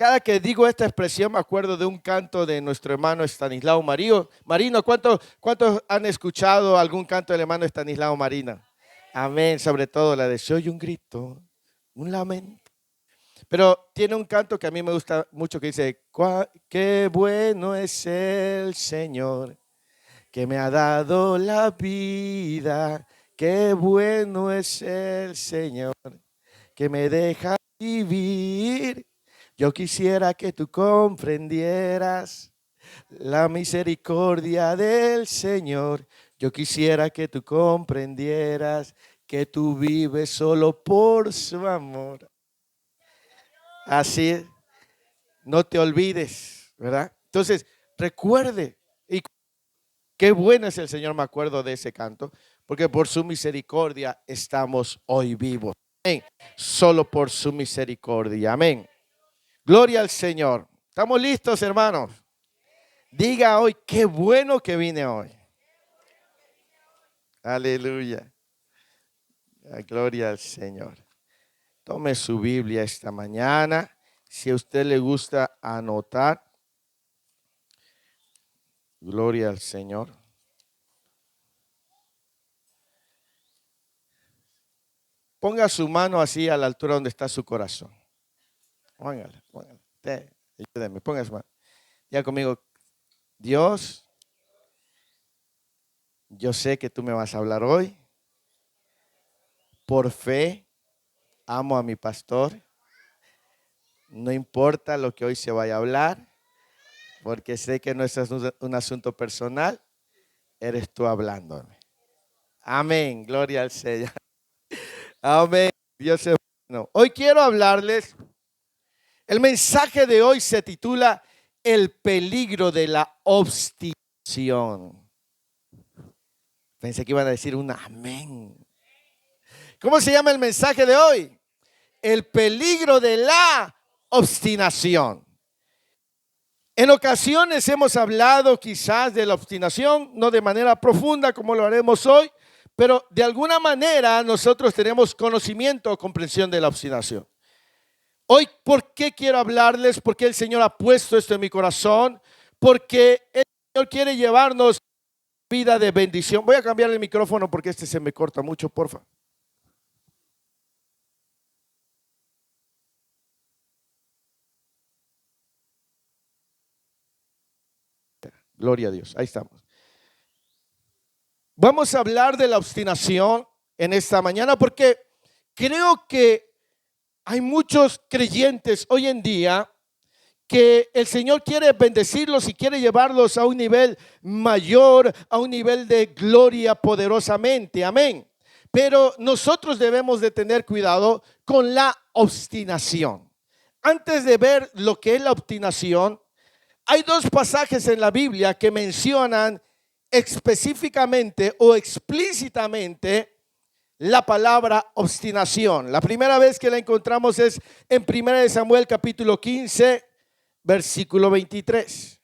cada que digo esta expresión me acuerdo de un canto de nuestro hermano Estanislao Marino. ¿Cuántos han escuchado algún canto del hermano Estanislao Marino? Amén, sobre todo la de "Se oye un grito, un lamento". Pero tiene un canto que a mí me gusta mucho que dice: "Qué bueno es el Señor, que me ha dado la vida. Qué bueno es el Señor, que me deja vivir. Yo quisiera que tú comprendieras la misericordia del Señor. Yo quisiera que tú comprendieras que tú vives solo por su amor". Así, no te olvides, ¿verdad? Entonces, recuerde, y qué bueno es el Señor, me acuerdo de ese canto, porque por su misericordia estamos hoy vivos. Amén. Solo por su misericordia. Amén. Gloria al Señor. ¿Estamos listos, hermanos? Diga hoy: qué bueno que vine hoy. Aleluya. Gloria al Señor. Tome su Biblia esta mañana. Si a usted le gusta anotar. Gloria al Señor. Ponga su mano así a la altura donde está su corazón. Póngala. Ayúdeme, ponga su mano. Ya conmigo: Dios, yo sé que tú me vas a hablar hoy. Por fe, amo a mi pastor. No importa lo que hoy se vaya a hablar, porque sé que no es un asunto personal. Eres tú hablándome. Amén. Gloria al Señor. Amén. Dios es bueno. Hoy quiero hablarles. El mensaje de hoy se titula "El peligro de la obstinación". Pensé que iban a decir un amén. ¿Cómo se llama el mensaje de hoy? El peligro de la obstinación. En ocasiones hemos hablado quizás de la obstinación, no de manera profunda como lo haremos hoy, pero de alguna manera nosotros tenemos conocimiento o comprensión de la obstinación. Hoy, ¿por qué quiero hablarles? Porque el Señor ha puesto esto en mi corazón, porque el Señor quiere llevarnos vida de bendición. Voy a cambiar el micrófono porque este se me corta mucho, porfa. Gloria a Dios, ahí estamos. Vamos a hablar de la obstinación en esta mañana porque creo que hay muchos creyentes hoy en día que el Señor quiere bendecirlos y quiere llevarlos a un nivel mayor, a un nivel de gloria poderosamente. Amén. Pero nosotros debemos de tener cuidado con la obstinación. Antes de ver lo que es la obstinación, hay dos pasajes en la Biblia que mencionan específicamente o explícitamente la palabra obstinación. La primera vez que la encontramos es en 1 Samuel capítulo 15, versículo 23.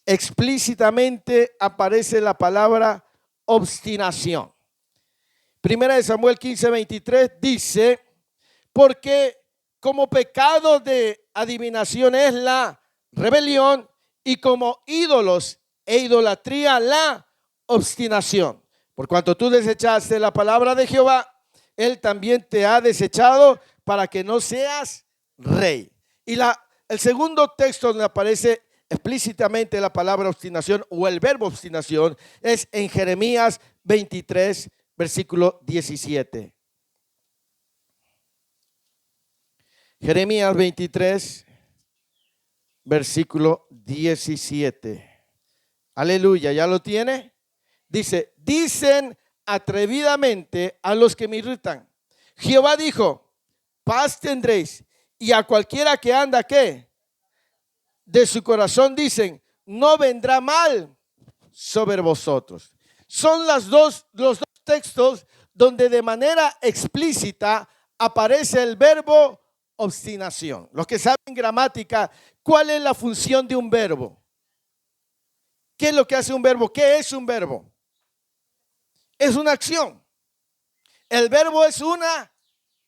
Explícitamente aparece la palabra obstinación. 1 Samuel 15, 23 dice: porque como pecado de adivinación es la rebelión, y como ídolos e idolatría la obstinación. Por cuanto tú desechaste la palabra de Jehová, Él también te ha desechado para que no seas rey. Y el segundo texto donde aparece explícitamente la palabra obstinación o el verbo obstinación es en Jeremías 23, versículo 17. Jeremías 23, versículo 17. Aleluya, ¿ya lo tiene? Dice: dicen atrevidamente a los que me irritan: Jehová dijo, paz tendréis. Y a cualquiera que anda, ¿qué? De su corazón dicen, no vendrá mal sobre vosotros. Son los dos textos donde de manera explícita aparece el verbo obstinación. Los que saben gramática, ¿cuál es la función de un verbo? ¿Qué es lo que hace un verbo? ¿Qué es un verbo? Es una acción. El verbo es una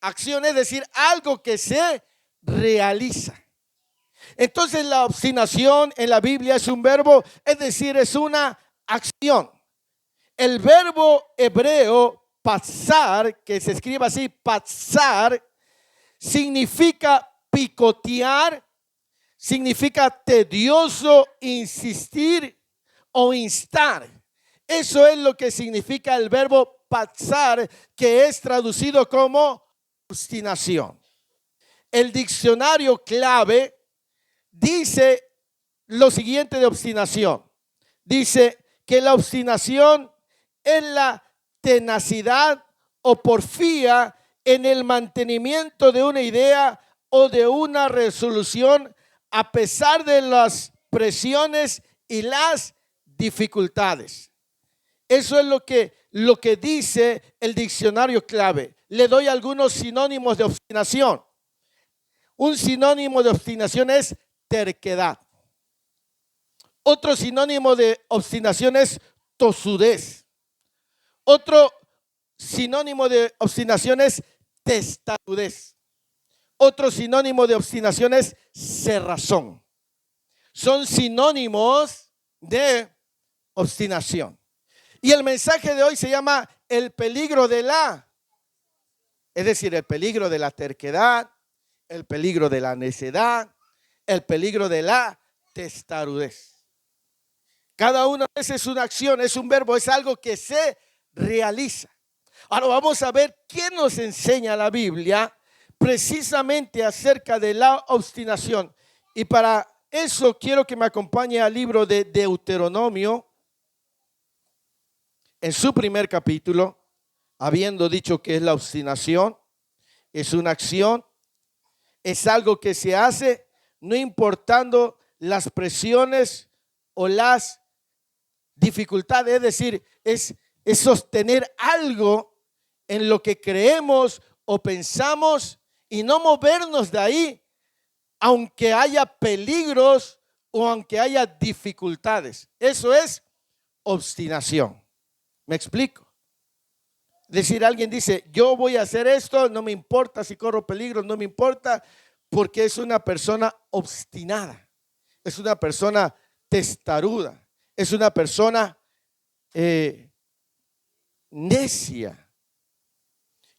acción, es decir, algo que se realiza. Entonces la obstinación en la Biblia es un verbo, es decir, es una acción. El verbo hebreo pasar, que se escribe así, pasar, significa picotear, significa tedioso, insistir o instar. Eso es lo que significa el verbo pasar, que es traducido como obstinación. El diccionario clave dice lo siguiente de obstinación. Dice que la obstinación es la tenacidad o porfía en el mantenimiento de una idea o de una resolución a pesar de las presiones y las dificultades. Eso es lo que dice el diccionario clave. Le doy algunos sinónimos de obstinación. Un sinónimo de obstinación es terquedad. Otro sinónimo de obstinación es tosudez. Otro sinónimo de obstinación es testarudez. Otro sinónimo de obstinación es cerrazón. Son sinónimos de obstinación. Y el mensaje de hoy se llama el peligro de es decir, el peligro de la terquedad, el peligro de la necedad, el peligro de la testarudez. Cada una de esas es una acción, es un verbo, es algo que se realiza. Ahora vamos a ver qué nos enseña la Biblia precisamente acerca de la obstinación. Y para eso quiero que me acompañe al libro de Deuteronomio, en su primer capítulo, habiendo dicho que es la obstinación, es una acción, es algo que se hace no importando las presiones o las dificultades, es decir, es sostener algo en lo que creemos o pensamos y no movernos de ahí, aunque haya peligros o aunque haya dificultades. Eso es obstinación. ¿Me explico? Es decir, alguien dice, yo voy a hacer esto, no me importa si corro peligro, no me importa, porque es una persona obstinada, es una persona testaruda, es una persona necia.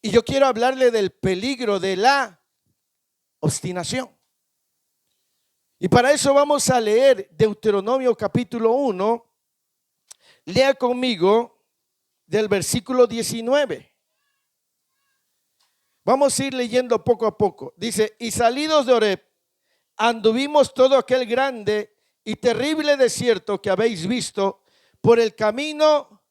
Y yo quiero hablarle del peligro de la obstinación. Y para eso vamos a leer Deuteronomio capítulo 1. Lea conmigo del versículo 19. Vamos a ir leyendo poco a poco. Dice, y salidos de Horeb, anduvimos todo aquel grande y terrible desierto que habéis visto por el camino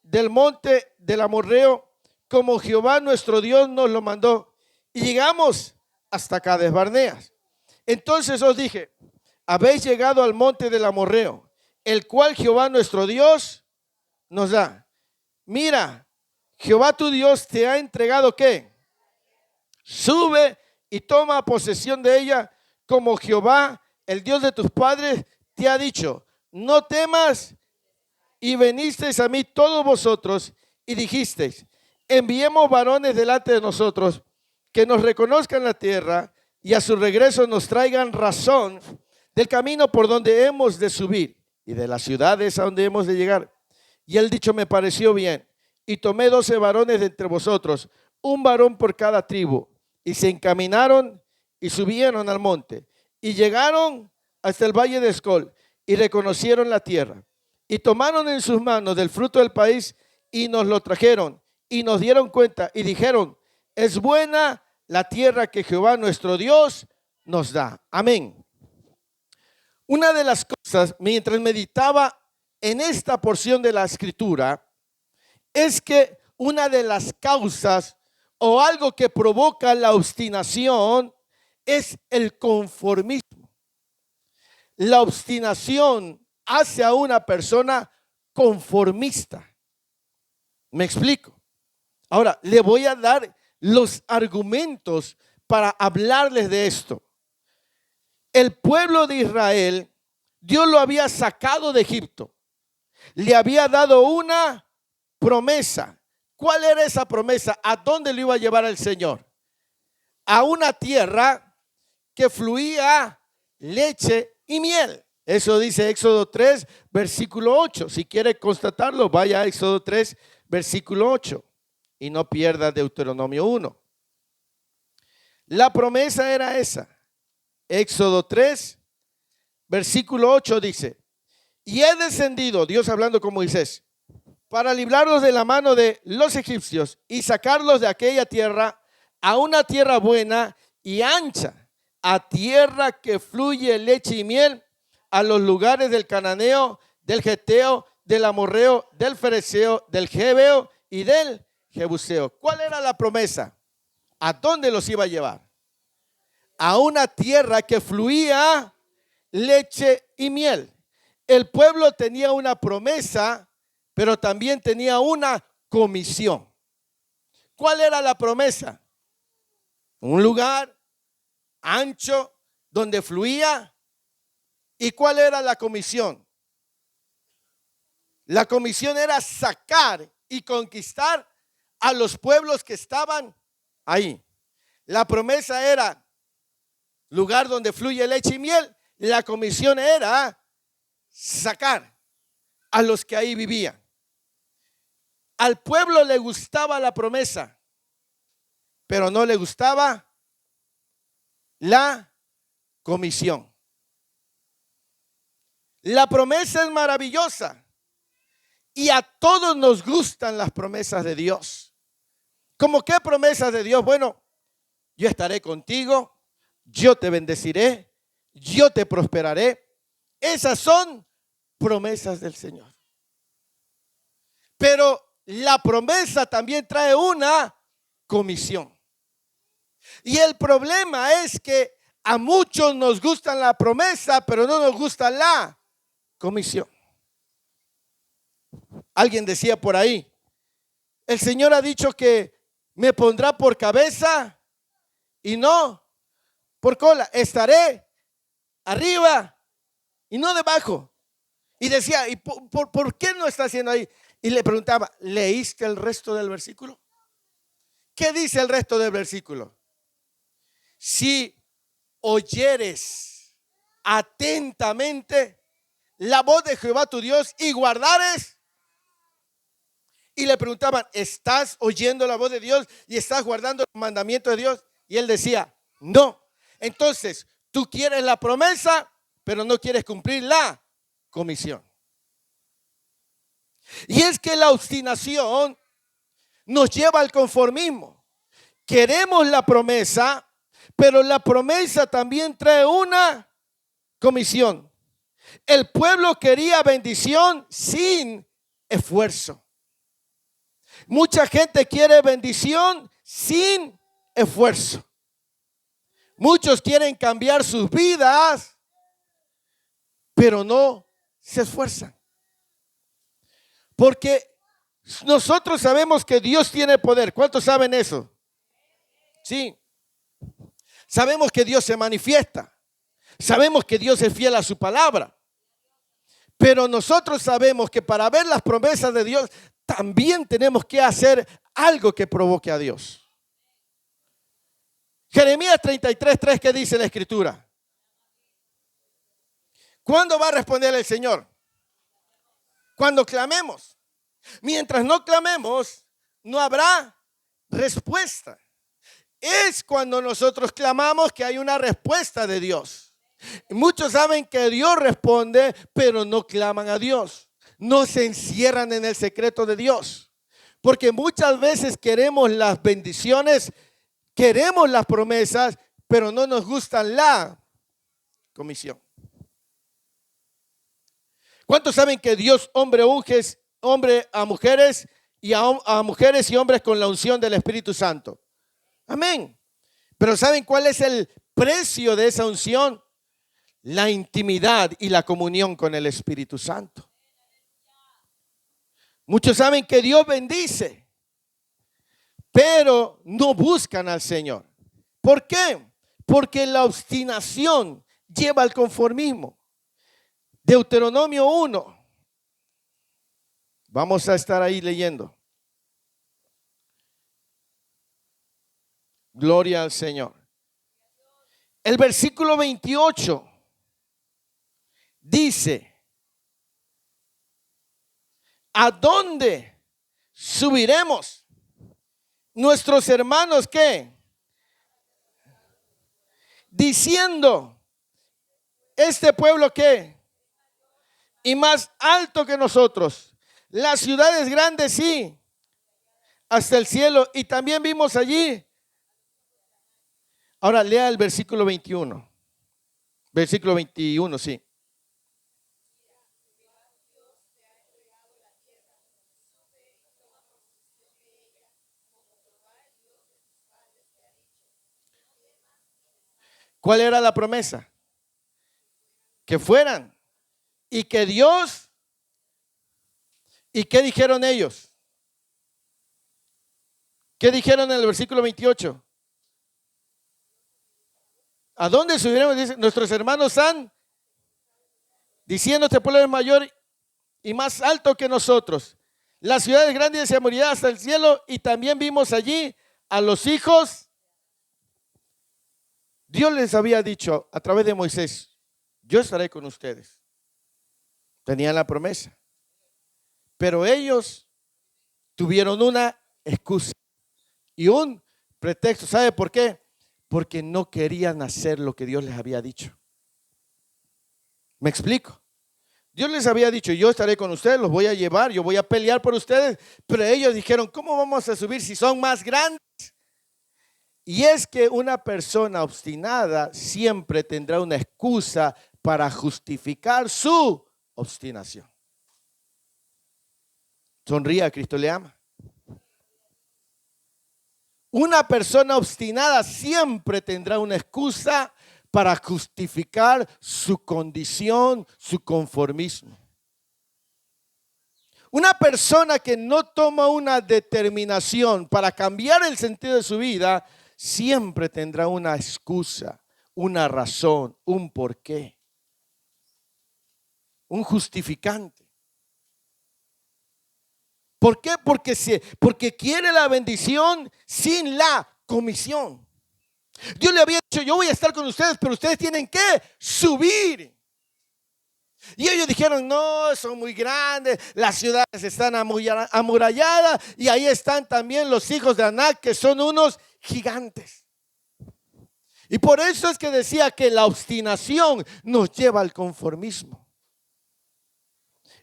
del monte del Amorreo, como Jehová nuestro Dios nos lo mandó. Y llegamos hasta Cades Barneas. Entonces os dije, habéis llegado al monte del Amorreo, el cual Jehová nuestro Dios nos da. Mira, Jehová tu Dios te ha entregado ¿qué? Sube y toma posesión de ella, como Jehová, el Dios de tus padres, te ha dicho. No temas. Y venisteis a mí todos vosotros y dijisteis, enviemos varones delante de nosotros, que nos reconozcan la tierra y a su regreso nos traigan razón del camino por donde hemos de subir y de las ciudades a donde hemos de llegar. Y el dicho me pareció bien, y tomé 12 varones de entre vosotros, un varón por cada tribu, y se encaminaron y subieron al monte, y llegaron hasta el valle de Escol, y reconocieron la tierra, y tomaron en sus manos del fruto del país, y nos lo trajeron, y nos dieron cuenta, y dijeron, es buena la tierra que Jehová nuestro Dios nos da. Amén. Una de las cosas, mientras meditaba en esta porción de la escritura, es que una de las causas o algo que provoca la obstinación es el conformismo. La obstinación hace a una persona conformista. ¿Me explico? Ahora, le voy a dar los argumentos para hablarles de esto. El pueblo de Israel, Dios lo había sacado de Egipto. Le había dado una promesa. ¿Cuál era esa promesa? ¿A dónde lo iba a llevar el Señor? A una tierra que fluía leche y miel. Eso dice Éxodo 3, versículo 8. Si quiere constatarlo, vaya a Éxodo 3, versículo 8. Y no pierda Deuteronomio 1. La promesa era esa. Éxodo 3, versículo 8 dice: y he descendido, Dios hablando con Moisés, para librarlos de la mano de los egipcios y sacarlos de aquella tierra a una tierra buena y ancha, a tierra que fluye leche y miel, a los lugares del cananeo, del geteo, del amorreo, del fereceo, del jebeo y del jebuseo. ¿Cuál era la promesa? ¿A dónde los iba a llevar? A una tierra que fluía leche y miel. El pueblo tenía una promesa, pero también tenía una comisión. ¿Cuál era la promesa? Un lugar ancho donde fluía. ¿Y cuál era la comisión? La comisión era sacar y conquistar a los pueblos que estaban ahí. La promesa era lugar donde fluye leche y miel. La comisión era sacar a los que ahí vivían. Al pueblo le gustaba la promesa, pero no le gustaba la comisión. La promesa es maravillosa y a todos nos gustan las promesas de Dios. ¿Cómo qué promesas de Dios? Bueno, yo estaré contigo, yo te bendeciré, yo te prosperaré. Esas son promesas del Señor. Pero la promesa también trae una comisión. Y el problema es que a muchos nos gusta la promesa, pero no nos gusta la comisión. Alguien decía por ahí, el Señor ha dicho que me pondrá por cabeza y no por cola. Estaré arriba y no debajo. Y decía, ¿y por qué no está haciendo ahí? Y le preguntaba, ¿leíste el resto del versículo? ¿Qué dice el resto del versículo? Si oyeres atentamente la voz de Jehová tu Dios y guardares. Y le preguntaban, ¿estás oyendo la voz de Dios y estás guardando los mandamientos de Dios? Y él decía, no. Entonces, tú quieres la promesa, pero no quieres cumplir la comisión. Y es que la obstinación nos lleva al conformismo. Queremos la promesa, pero la promesa también trae una comisión. El pueblo quería bendición sin esfuerzo. Mucha gente quiere bendición sin esfuerzo. Muchos quieren cambiar sus vidas, pero no se esfuerzan. Porque nosotros sabemos que Dios tiene poder. ¿Cuántos saben eso? Sí. Sabemos que Dios se manifiesta. Sabemos que Dios es fiel a su palabra. Pero nosotros sabemos que para ver las promesas de Dios también tenemos que hacer algo que provoque a Dios. Jeremías 33:3, ¿qué dice la Escritura? ¿Cuándo va a responder el Señor? Cuando clamemos. Mientras no clamemos, no habrá respuesta. Es cuando nosotros clamamos que hay una respuesta de Dios. Muchos saben que Dios responde, pero no claman a Dios. No se encierran en el secreto de Dios. Porque muchas veces queremos las bendiciones, queremos las promesas, pero no nos gusta la comisión. ¿Cuántos saben que Dios unge hombre a mujeres y a mujeres y hombres con la unción del Espíritu Santo? Amén. Pero ¿saben cuál es el precio de esa unción? La intimidad y la comunión con el Espíritu Santo. Muchos saben que Dios bendice, pero no buscan al Señor. ¿Por qué? Porque la obstinación lleva al conformismo. Deuteronomio 1. Vamos a estar ahí leyendo. Gloria al Señor. El versículo 28 dice: ¿a dónde subiremos? Nuestros hermanos, ¿qué? Diciendo, este pueblo, ¿qué? Y más alto que nosotros. Las ciudades grandes, sí, hasta el cielo. Y también vimos allí. Ahora lea el versículo 21. Versículo 21, sí. ¿Cuál era la promesa? Que fueran. Y que Dios. ¿Y qué dijeron ellos? ¿Qué dijeron en el versículo 28? ¿A dónde subiremos? Dice, nuestros hermanos han, diciendo, este pueblo es mayor y más alto que nosotros. Las ciudades grandes se morirán hasta el cielo. Y también vimos allí a los hijos. Dios les había dicho a través de Moisés: yo estaré con ustedes. Tenían la promesa. Pero ellos tuvieron una excusa y un pretexto. ¿Sabe por qué? Porque no querían hacer lo que Dios les había dicho. ¿Me explico? Dios les había dicho: yo estaré con ustedes, los voy a llevar, yo voy a pelear por ustedes. Pero ellos dijeron: ¿cómo vamos a subir si son más grandes? Y es que una persona obstinada siempre tendrá una excusa para justificar su obstinación. Sonría, Cristo le ama. Una persona obstinada siempre tendrá una excusa para justificar su condición, su conformismo. Una persona que no toma una determinación para cambiar el sentido de su vida, siempre tendrá una excusa, una razón, un porqué, un justificante. ¿Por qué? Porque quiere la bendición sin la comisión. Dios le había dicho: yo voy a estar con ustedes, pero ustedes tienen que subir. Y ellos dijeron: no, son muy grandes, las ciudades están amuralladas y ahí están también los hijos de Anac, que son unos gigantes. Y por eso es que decía que la obstinación nos lleva al conformismo.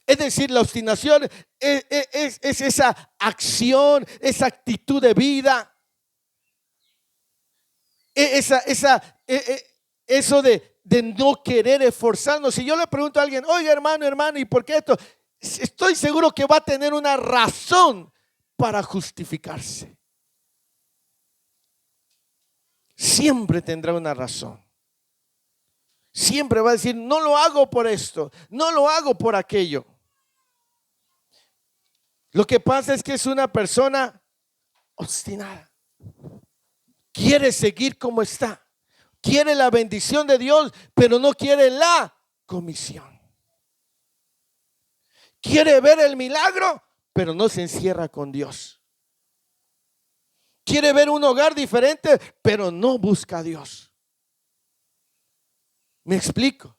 Es decir, la obstinación es esa acción, esa actitud de vida, eso de no querer esforzarnos. Si yo le pregunto a alguien: oiga, hermano, ¿y por qué esto? Estoy seguro que va a tener una razón para justificarse. Siempre tendrá una razón. Siempre va a decir: no lo hago por esto, no lo hago por aquello. Lo que pasa es que es una persona obstinada. Quiere seguir como está. Quiere la bendición de Dios, pero no quiere la comisión. Quiere ver el milagro, pero no se encierra con Dios. Quiere ver un hogar diferente, pero no busca a Dios. ¿Me explico?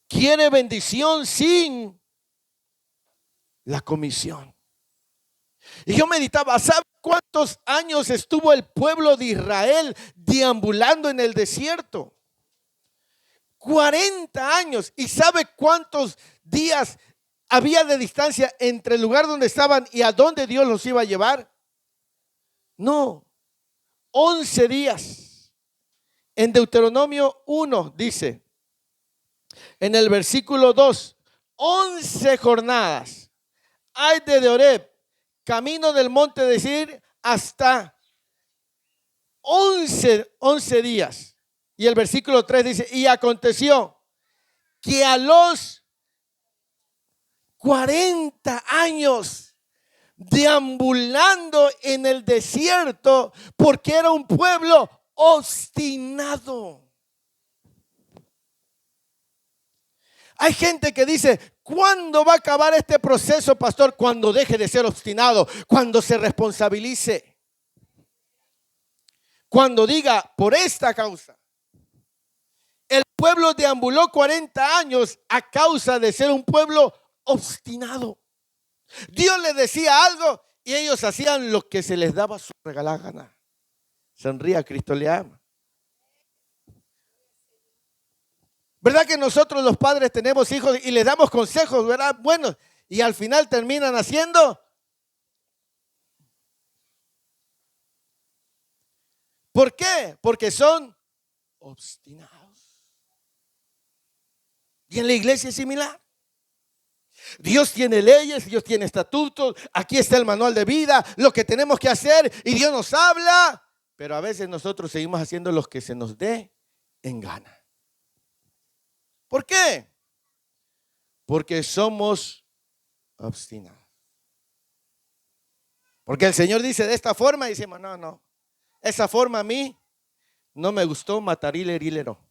Quiere bendición sin la comisión. Y yo meditaba: ¿sabe cuántos años estuvo el pueblo de Israel deambulando en el desierto? 40 años. ¿Y sabe cuántos días había de distancia entre el lugar donde estaban y a donde Dios los iba a llevar? No, 11 días. En Deuteronomio 1 dice, en el versículo 2, 11 jornadas hay de Horeb, camino del monte de Seir, hasta 11 días. Y el versículo 3 dice: y aconteció que a los 40 años deambulando en el desierto, porque era un pueblo obstinado. Hay gente que dice: ¿cuándo va a acabar este proceso, pastor? Cuando deje de ser obstinado, cuando se responsabilice, cuando diga: por esta causa pueblo deambuló 40 años a causa de ser un pueblo obstinado. Dios les decía algo y ellos hacían lo que se les daba su regalada gana. Sonría, Cristo le ama. ¿Verdad que nosotros los padres tenemos hijos y les damos consejos, verdad? Buenos, y al final terminan haciendo? ¿Por qué? Porque son obstinados. Y en la iglesia es similar. Dios tiene leyes, Dios tiene estatutos, aquí está el manual de vida, lo que tenemos que hacer, y Dios nos habla, pero a veces nosotros seguimos haciendo lo que se nos dé en gana. ¿Por qué? Porque somos obstinados. Porque el Señor dice de esta forma, y decimos, no, esa forma a mí no me gustó, matarile, herilero.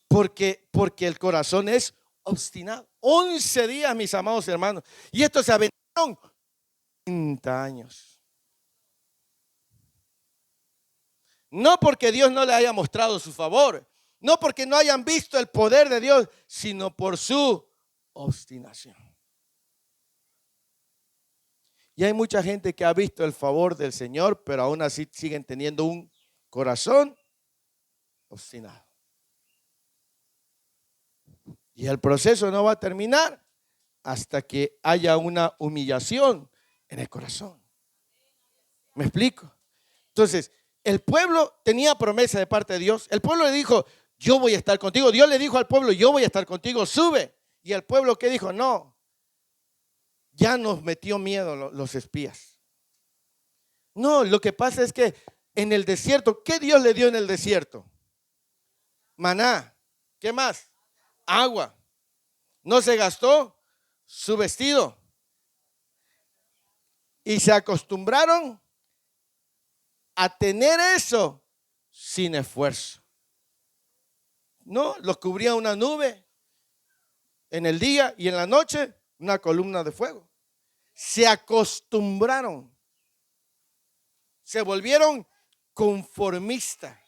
Porque el corazón es obstinado. 11 días, mis amados hermanos. Y estos se aventaron 30 años. No porque Dios no le haya mostrado su favor. No porque no hayan visto el poder de Dios, sino por su obstinación. Y hay mucha gente que ha visto el favor del Señor, pero aún así siguen teniendo un corazón obstinado. Y el proceso no va a terminar hasta que haya una humillación en el corazón. ¿Me explico? Entonces, el pueblo tenía promesa de parte de Dios. El pueblo le dijo, yo voy a estar contigo. Dios le dijo al pueblo, yo voy a estar contigo, sube. Y el pueblo, ¿qué dijo? No, ya nos metió miedo los espías. No, lo que pasa es que en el desierto, ¿qué Dios le dio en el desierto? Maná. ¿Qué más? Agua. No se gastó su vestido. Y se acostumbraron a tener eso sin esfuerzo. No, los cubría una nube en el día y en la noche una columna de fuego. Se acostumbraron. Se volvieron conformistas.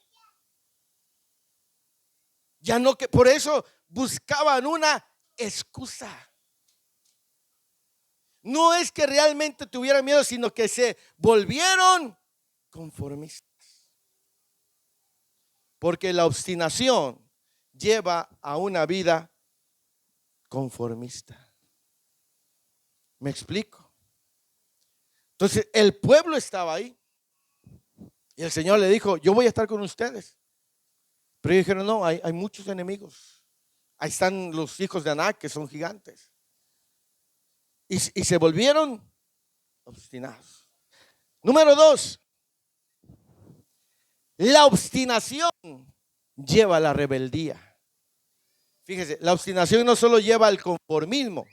Ya no, que por eso buscaban una excusa. No es que realmente tuvieran miedo, sino que se volvieron conformistas. Porque la obstinación lleva a una vida conformista. ¿Me explico? Entonces el pueblo estaba ahí y el Señor le dijo, yo voy a estar con ustedes. Pero ellos dijeron, no, hay muchos enemigos. Ahí están los hijos de Anac, que son gigantes. Y se volvieron obstinados. Número 2, la obstinación lleva a la rebeldía. Fíjese, la obstinación no solo lleva al conformismo,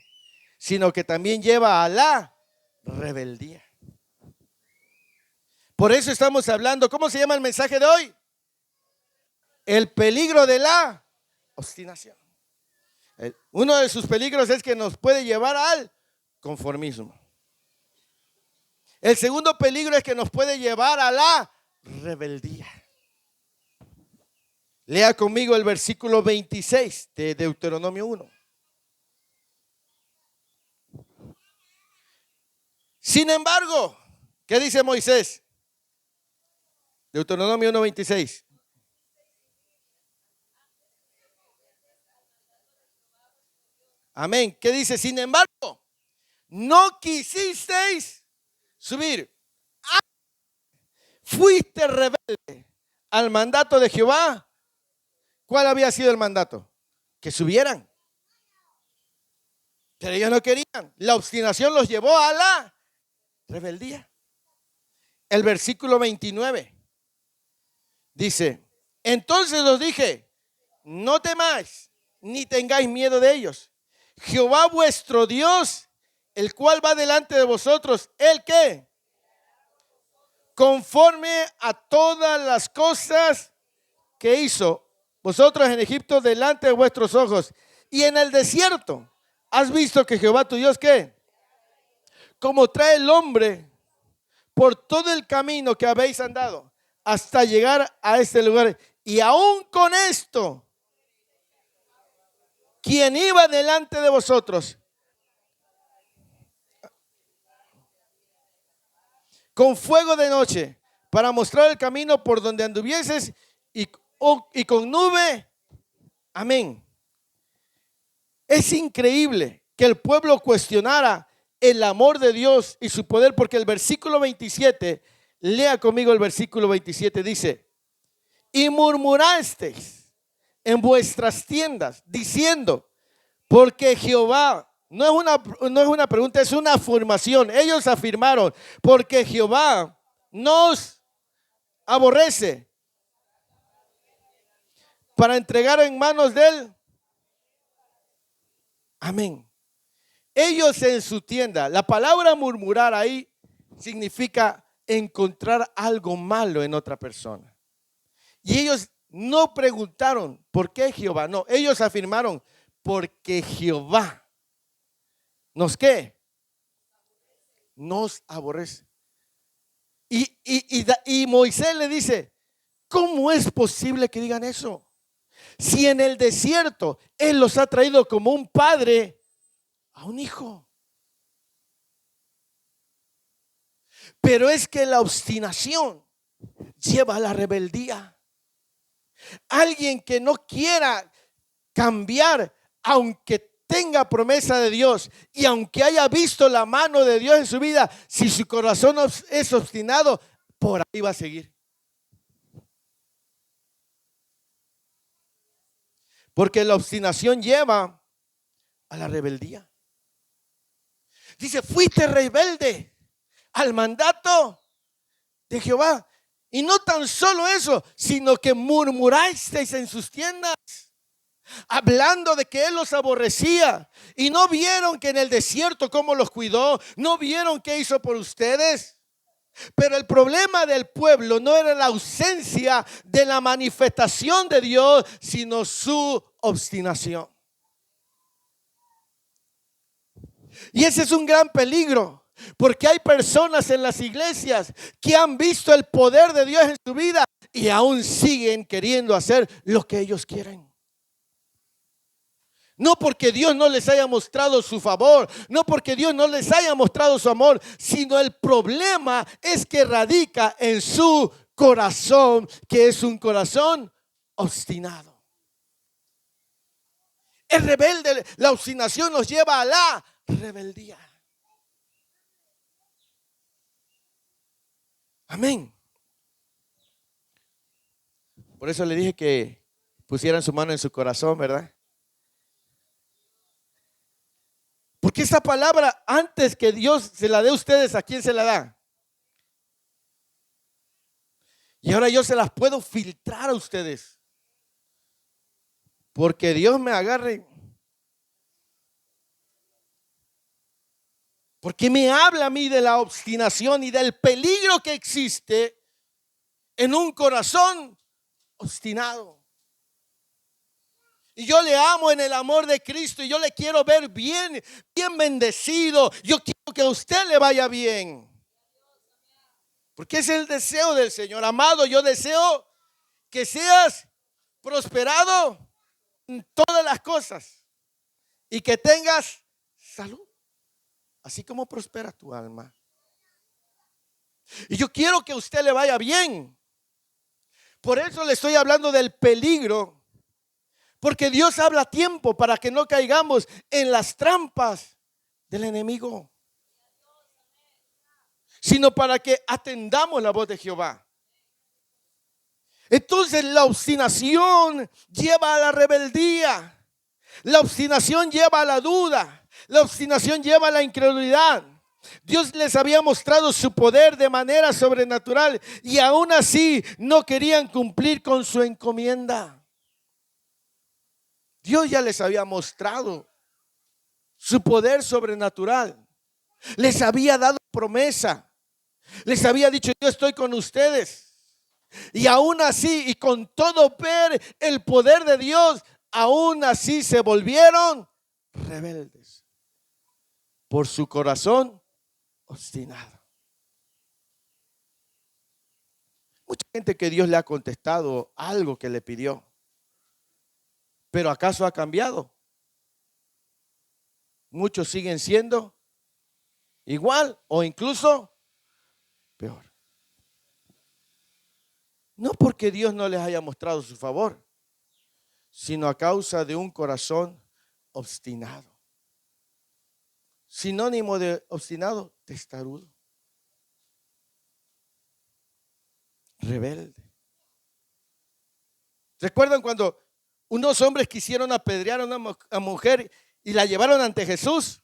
sino que también lleva a la rebeldía. Por eso estamos hablando, ¿cómo se llama el mensaje de hoy? El peligro de la obstinación. Uno de sus peligros es que nos puede llevar al conformismo. El segundo peligro es que nos puede llevar a la rebeldía. Lea conmigo el versículo 26 de Deuteronomio 1. Sin embargo, ¿qué dice Moisés? Deuteronomio 1:26. Amén. ¿Qué dice? Sin embargo, no quisisteis subir. Fuiste rebelde al mandato de Jehová. ¿Cuál había sido el mandato? Que subieran. Pero ellos no querían. La obstinación los llevó a la rebeldía. El versículo 29 dice, entonces os dije, no temáis, ni tengáis miedo de ellos. Jehová vuestro Dios, el cual va delante de vosotros, ¿el qué? Conforme a todas las cosas que hizo vosotros en Egipto delante de vuestros ojos. Y en el desierto, ¿has visto que Jehová tu Dios qué? Como trae el hombre por todo el camino que habéis andado hasta llegar a este lugar. Y aún con esto, quien iba delante de vosotros con fuego de noche para mostrar el camino por donde anduvieses y con nube. Amén. Es increíble que el pueblo cuestionara el amor de Dios y su poder, porque el versículo 27, lea conmigo el versículo 27, dice: y murmurasteis en vuestras tiendas diciendo, porque Jehová, no es una pregunta, es una afirmación. Ellos afirmaron, porque Jehová nos aborrece para entregar en manos de él. Amén. Ellos en su tienda, la palabra murmurar ahí significa encontrar algo malo en otra persona. Y ellos no preguntaron, ¿por qué Jehová? No, ellos afirmaron, porque Jehová nos ¿qué? Nos aborrece. Y Moisés le dice, ¿cómo es posible que digan eso? Si en el desierto Él los ha traído como un padre a un hijo. Pero es que la obstinación lleva a la rebeldía. Alguien que no quiera cambiar, aunque tenga promesa de Dios y aunque haya visto la mano de Dios en su vida, si su corazón es obstinado, por ahí va a seguir. Porque la obstinación lleva a la rebeldía. Dice, fuiste rebelde al mandato de Jehová. Y no tan solo eso, sino que murmurasteis en sus tiendas, hablando de que Él los aborrecía. Y no vieron que en el desierto cómo los cuidó. No vieron qué hizo por ustedes. Pero el problema del pueblo no era la ausencia de la manifestación de Dios, sino su obstinación. Y ese es un gran peligro. Porque hay personas en las iglesias que han visto el poder de Dios en su vida y aún siguen queriendo hacer lo que ellos quieren. No porque Dios no les haya mostrado su favor, no porque Dios no les haya mostrado su amor, sino el problema es que radica en su corazón, que es un corazón obstinado. El rebelde, la obstinación nos lleva a la rebeldía. Amén. Por eso le dije que pusieran su mano en su corazón, ¿verdad? Porque esta palabra, antes que Dios se la dé a ustedes, ¿a quién se la da? Y ahora yo se las puedo filtrar a ustedes. Porque Dios me agarre. Porque me habla a mí de la obstinación y del peligro que existe en un corazón obstinado. Y yo le amo en el amor de Cristo y yo le quiero ver bien, bien bendecido. Yo quiero que a usted le vaya bien. Porque es el deseo del Señor. Amado, yo deseo que seas prosperado en todas las cosas y que tengas salud, así como prospera tu alma. Y yo quiero que a usted le vaya bien. Por eso le estoy hablando del peligro. Porque Dios habla a tiempo para que no caigamos en las trampas del enemigo, sino para que atendamos la voz de Jehová. Entonces la obstinación lleva a la rebeldía. La obstinación lleva a la duda. La obstinación lleva a la incredulidad. Dios les había mostrado su poder de manera sobrenatural y aún así no querían cumplir con su encomienda. Dios ya les había mostrado su poder sobrenatural. Les había dado promesa. Les había dicho, yo estoy con ustedes. Y aún así, y con todo ver el poder de Dios, aún así se volvieron rebeldes por su corazón obstinado. Gente que Dios le ha contestado algo que le pidió. Pero ¿acaso ha cambiado? Muchos siguen siendo igual o incluso peor. No porque Dios no les haya mostrado su favor, sino a causa de un corazón obstinado. Sinónimo de obstinado, testarudo, rebelde. ¿Recuerdan cuando unos hombres quisieron apedrear a una mujer y la llevaron ante Jesús?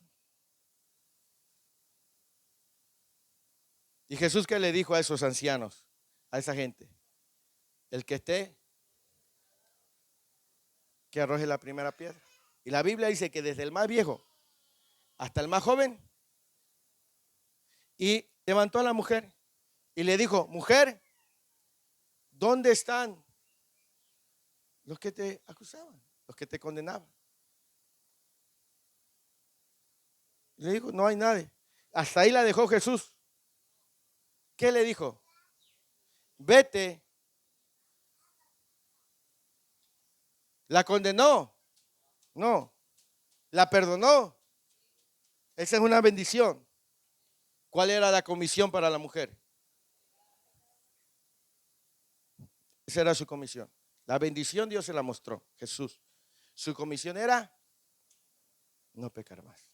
¿Y Jesús qué le dijo a esos ancianos, a esa gente? El que esté, que arroje la primera piedra. Y la Biblia dice que desde el más viejo hasta el más joven, y levantó a la mujer y le dijo, mujer, ¿dónde están los que te acusaban, los que te condenaban? Y le dijo, no hay nadie. Hasta ahí la dejó Jesús. ¿Qué le dijo? Vete. ¿La condenó? No. ¿La perdonó? Esa es una bendición. ¿Cuál era la comisión para la mujer? Esa era su comisión. La bendición Dios se la mostró, Jesús. Su comisión era no pecar más.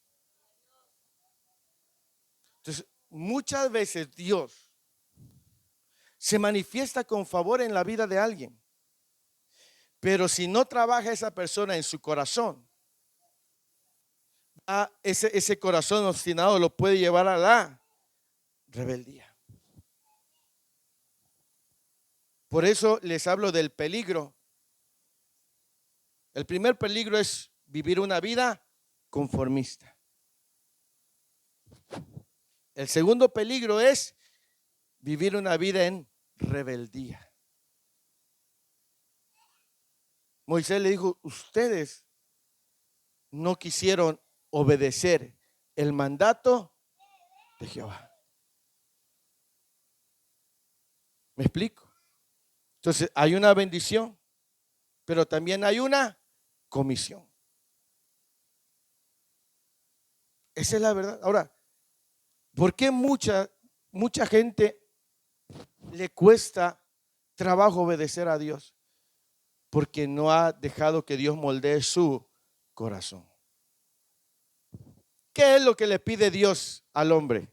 Entonces, muchas veces Dios se manifiesta con favor en la vida de alguien. Pero si no trabaja esa persona en su corazón, ese corazón obstinado lo puede llevar a la rebeldía. Por eso les hablo del peligro. El primer peligro es vivir una vida conformista. El segundo peligro es vivir una vida en rebeldía. Moisés le dijo, ustedes no quisieron obedecer el mandato de Jehová. ¿Me explico? Entonces hay una bendición, pero también hay una comisión. Esa es la verdad. Ahora, ¿por qué mucha gente le cuesta trabajo obedecer a Dios? Porque no ha dejado que Dios moldee su corazón. ¿Qué es lo que le pide Dios al hombre?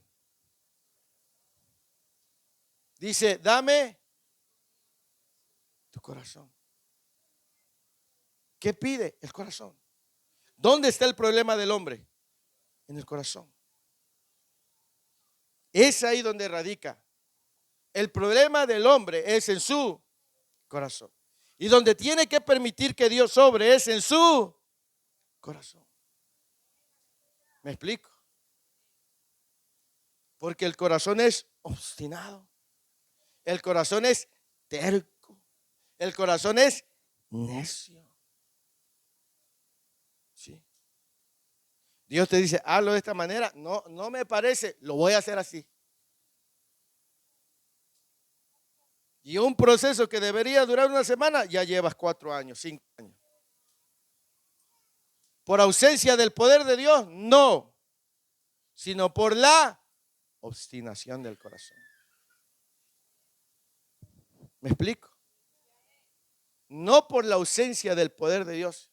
Dice, dame tu corazón. ¿Qué pide? El corazón. ¿Dónde está el problema del hombre? En el corazón. Es ahí donde radica. El problema del hombre es en su corazón. Y donde tiene que permitir que Dios obre es en su corazón. ¿Me explico? Porque el corazón es obstinado. El corazón es terco. El corazón es necio. ¿Sí? Dios te dice, hazlo de esta manera. No, no me parece, lo voy a hacer así. Y un proceso que debería durar una semana, ya llevas 4 años, 5 años. ¿Por ausencia del poder de Dios? No, sino por la obstinación del corazón. ¿Me explico? No por la ausencia del poder de Dios,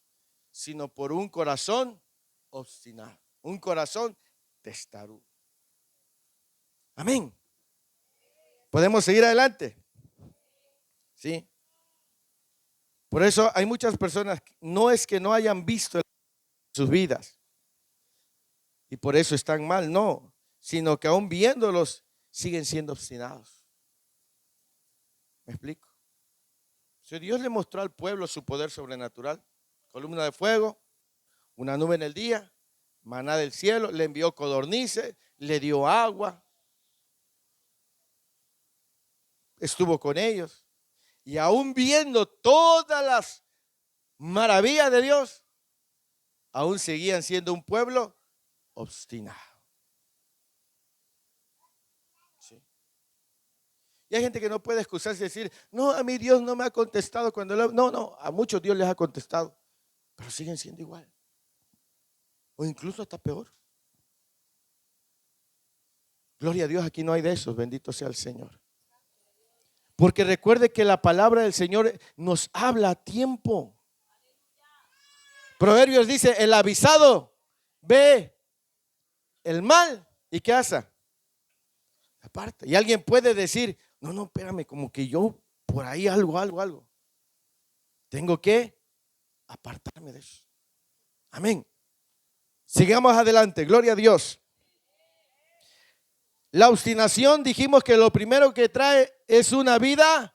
sino por un corazón obstinado, un corazón testarudo. Amén. ¿Podemos seguir adelante? Sí. Por eso hay muchas personas, no es que no hayan visto sus vidas y por eso están mal, no, sino que aún viéndolos siguen siendo obstinados. ¿Me explico? Si Dios le mostró al pueblo su poder sobrenatural, columna de fuego, una nube en el día, maná del cielo, le envió codornices, le dio agua, estuvo con ellos. Y aún viendo todas las maravillas de Dios, aún seguían siendo un pueblo obstinado. ¿Sí? Y hay gente que no puede excusarse y decir, no, a mí Dios no me ha contestado cuando no, a muchos Dios les ha contestado, pero siguen siendo igual. O incluso hasta peor. Gloria a Dios, aquí no hay de esos, bendito sea el Señor. Porque recuerde que la palabra del Señor nos habla a tiempo. Proverbios dice, el avisado ve el mal y ¿qué hace? Aparte. Y alguien puede decir, no, espérame, como que yo por ahí algo. Tengo que apartarme de eso. Amén. Sigamos adelante, gloria a Dios. La obstinación, dijimos que lo primero que trae es una vida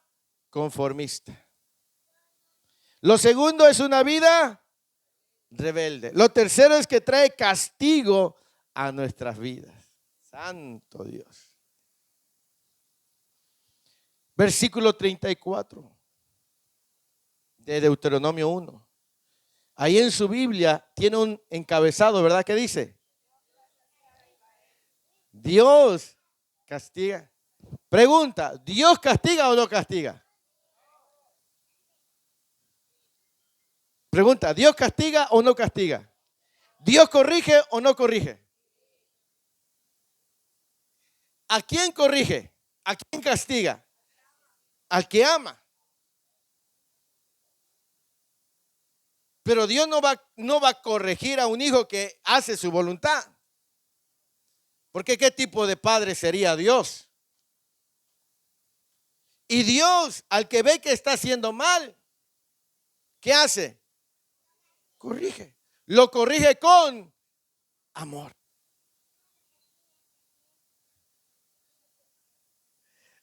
conformista. Lo segundo es una vida rebelde. Lo tercero es que trae castigo a nuestras vidas. Santo Dios. Versículo 34 de Deuteronomio 1. Ahí en su Biblia tiene un encabezado, ¿verdad? ¿Qué dice? Dios castiga. Pregunta, ¿Dios castiga o no castiga? Pregunta, ¿Dios castiga o no castiga? ¿Dios corrige o no corrige? ¿A quién corrige? ¿A quién castiga? Al que ama. Pero Dios no va a corregir a un hijo que hace su voluntad. Porque ¿qué tipo de padre sería Dios? Y Dios, al que ve que está haciendo mal, ¿qué hace? Corrige. Lo corrige con amor.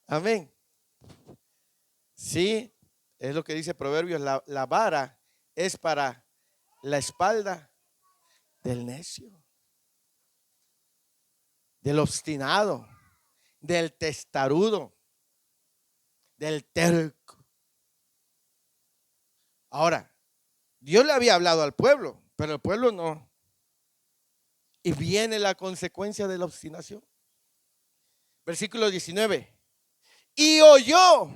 Amén. Sí, es lo que dice Proverbios, la vara es para la espalda del necio, del obstinado, del testarudo, del terco. Ahora, Dios le había hablado al pueblo, pero el pueblo no. Y viene la consecuencia de la obstinación. Versículo 19. Y oyó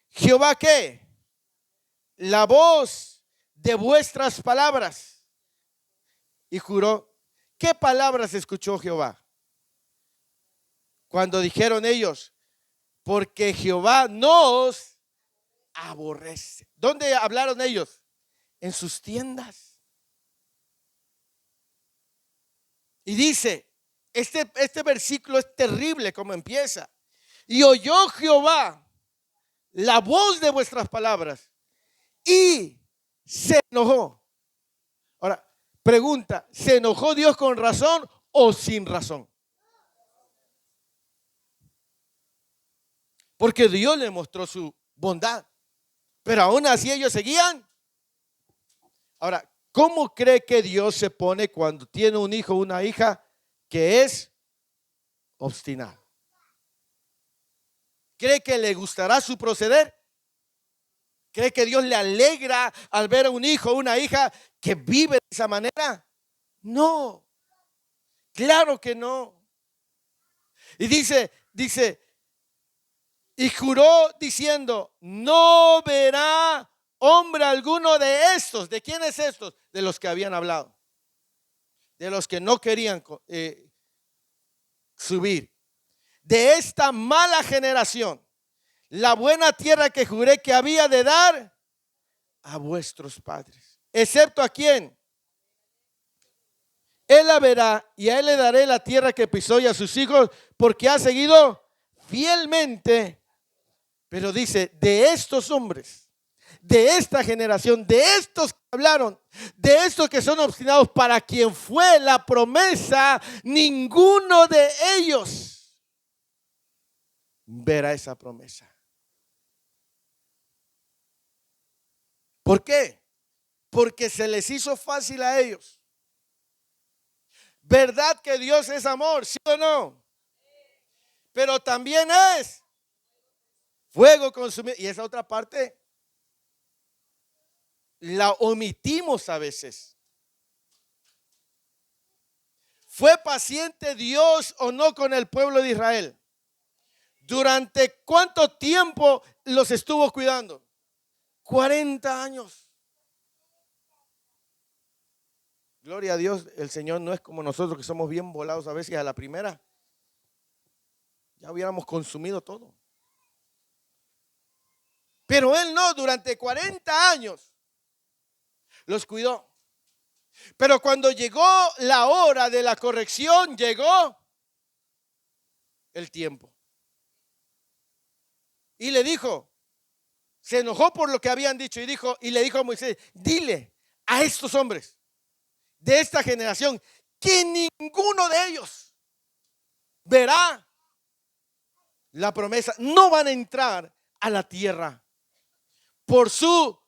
Jehová, ¿qué? La voz de vuestras palabras. Y juró. ¿Qué palabras escuchó Jehová? Cuando dijeron ellos, porque Jehová nos aborrece. ¿Dónde hablaron ellos? En sus tiendas. Y dice, este versículo es terrible como empieza. Y oyó Jehová la voz de vuestras palabras y se enojó. Ahora, pregunta, ¿se enojó Dios con razón o sin razón? Porque Dios le mostró su bondad, pero aún así ellos seguían. Ahora, ¿cómo cree que Dios se pone cuando tiene un hijo o una hija que es obstinado? ¿Cree que le gustará su proceder? ¿Cree que Dios le alegra al ver a un hijo o una hija que vive de esa manera? No, claro que no. Y dice, y juró diciendo, no verá hombre alguno de estos. ¿De quiénes estos? De los que habían hablado. De los que no querían subir. De esta mala generación, la buena tierra que juré que había de dar a vuestros padres. ¿Excepto a quién? Él la verá y a él le daré la tierra que pisó y a sus hijos, porque ha seguido fielmente. Pero dice, de estos hombres, de esta generación, de estos que hablaron, de estos que son obstinados, para quien fue la promesa, ninguno de ellos verá esa promesa. ¿Por qué? Porque se les hizo fácil a ellos. ¿Verdad que Dios es amor? ¿Sí o no? Pero también es fuego consumido. Y esa otra parte la omitimos a veces. ¿Fue paciente Dios o no con el pueblo de Israel? ¿Durante cuánto tiempo los estuvo cuidando? 40 años. Gloria a Dios, el Señor no es como nosotros que somos bien volados a veces a la primera. Ya hubiéramos consumido todo. Pero Él no, durante 40 años los cuidó. Pero cuando llegó la hora de la corrección, llegó el tiempo. Y le dijo, se enojó por lo que habían dicho y le dijo a Moisés, dile a estos hombres de esta generación que ninguno de ellos verá la promesa. No van a entrar a la tierra por su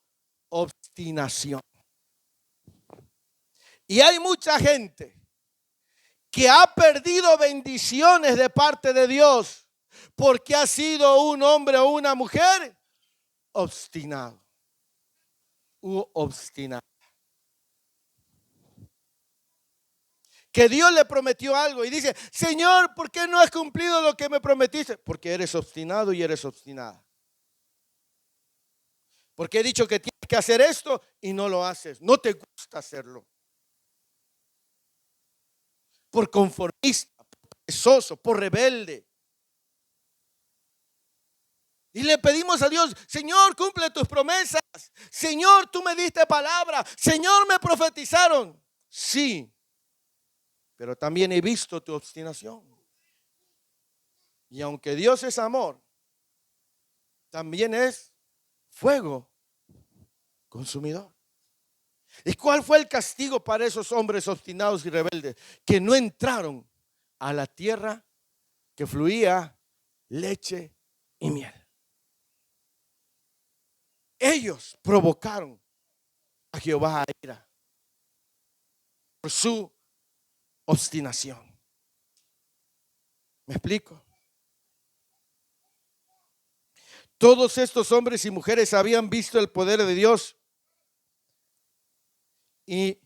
obstinación. Y hay mucha gente que ha perdido bendiciones de parte de Dios porque ha sido un hombre o una mujer obstinado u obstinado. Que Dios le prometió algo y dice, Señor, ¿por qué no has cumplido lo que me prometiste? Porque eres obstinado y eres obstinada. Porque he dicho que tienes que hacer esto y no lo haces. No te gusta hacerlo. Por conformista, por perezoso, por rebelde. Y le pedimos a Dios, Señor, cumple tus promesas. Señor, tú me diste palabra. Señor, me profetizaron. Sí, pero también he visto tu obstinación. Y aunque Dios es amor, también es fuego consumidor. ¿Y cuál fue el castigo para esos hombres obstinados y rebeldes? Que no entraron a la tierra que fluía leche y miel. Ellos provocaron a Jehová a ira por su obstinación. ¿Me explico? Todos estos hombres y mujeres habían visto el poder de Dios y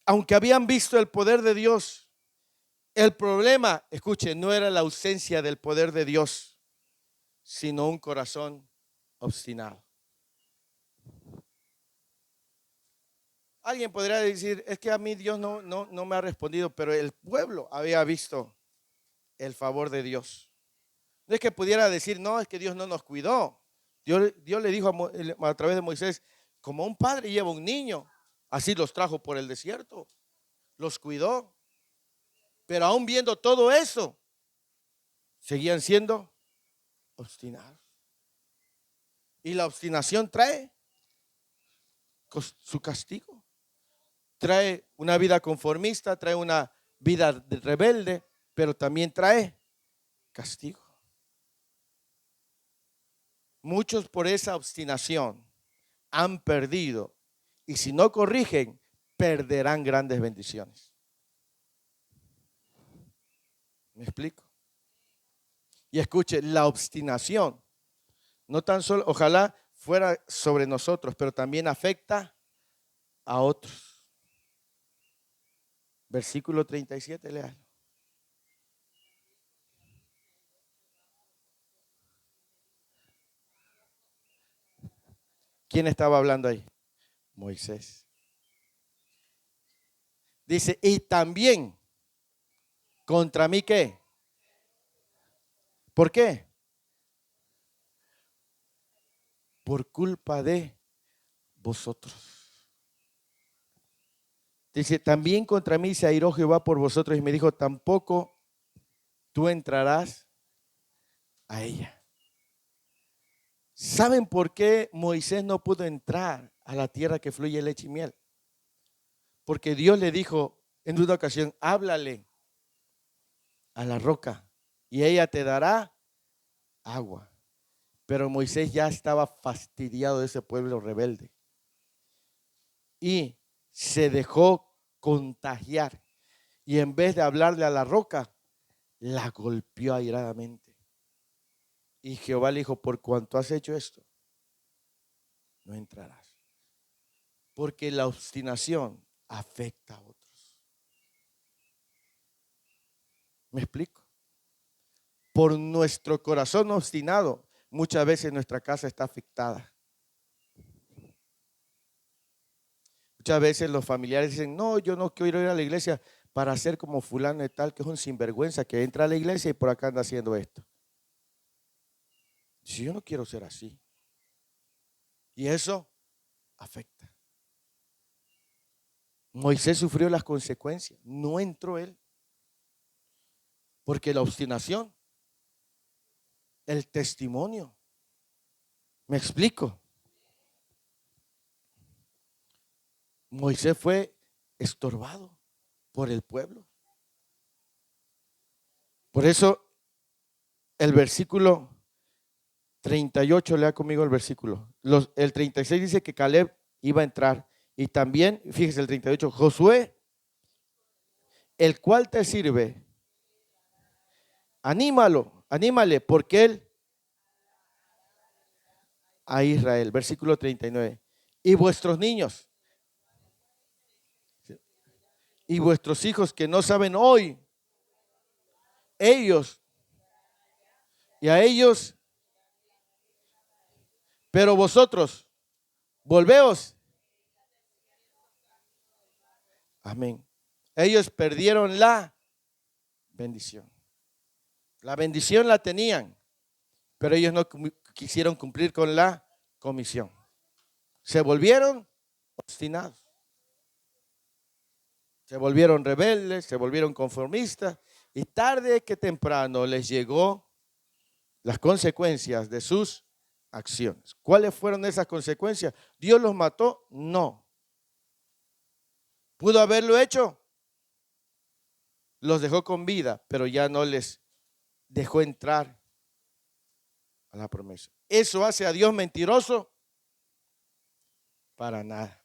aunque habían visto el poder de Dios, el problema, escuchen, no era la ausencia del poder de Dios, sino un corazón obstinado. Alguien podría decir, es que a mí Dios no me ha respondido, pero el pueblo había visto el favor de Dios. No es que pudiera decir, no, es que Dios no nos cuidó. Dios le dijo a través de Moisés, como un padre lleva un niño, así los trajo por el desierto, los cuidó. Pero aún viendo todo eso, seguían siendo obstinados. Y la obstinación trae su castigo. Trae una vida conformista, trae una vida rebelde, pero también trae castigo. Muchos por esa obstinación han perdido y si no corrigen, perderán grandes bendiciones. ¿Me explico? Y escuche, la obstinación no tan solo, ojalá fuera sobre nosotros, pero también afecta a otros. Versículo 37, lean. ¿Quién estaba hablando ahí? Moisés. Dice, y también contra mí, ¿qué? ¿Por qué? Por culpa de vosotros. Dice, también contra mí se airó Jehová por vosotros y me dijo, tampoco tú entrarás a ella. ¿Saben por qué Moisés no pudo entrar a la tierra que fluye leche y miel? Porque Dios le dijo en una ocasión, háblale a la roca y ella te dará agua. Pero Moisés ya estaba fastidiado de ese pueblo rebelde y se dejó contagiar. Y en vez de hablarle a la roca, la golpeó airadamente. Y Jehová le dijo, por cuanto has hecho esto, no entrarás. Porque la obstinación afecta a otros. ¿Me explico? por nuestro corazón obstinado, muchas veces nuestra casa está afectada. Muchas veces los familiares dicen, no, yo no quiero ir a la iglesia para ser como fulano de tal, que es un sinvergüenza, que entra a la iglesia y por acá anda haciendo esto. Si yo no quiero ser así. Y eso afecta. Moisés sufrió las consecuencias, no entró él. Porque la obstinación, el testimonio. ¿Me explico? Moisés fue estorbado por el pueblo. Por eso el versículo 38, lea conmigo el versículo. El 36 dice que Caleb iba a entrar. Y también, fíjese el 38, Josué, el cual te sirve, anímale, porque él a Israel. Versículo 39. Y vuestros niños y vuestros hijos que no saben hoy, ellos y a ellos, pero vosotros, volveos. Amén. Ellos perdieron la bendición. La bendición la tenían, pero ellos no quisieron cumplir con la comisión. Se volvieron obstinados. Se volvieron rebeldes, se volvieron conformistas y tarde que temprano les llegó las consecuencias de sus acciones. ¿Cuáles fueron esas consecuencias? ¿Dios los mató? No. ¿Pudo haberlo hecho? Los dejó con vida, pero ya no les dejó entrar a la promesa. ¿Eso hace a Dios mentiroso? Para nada.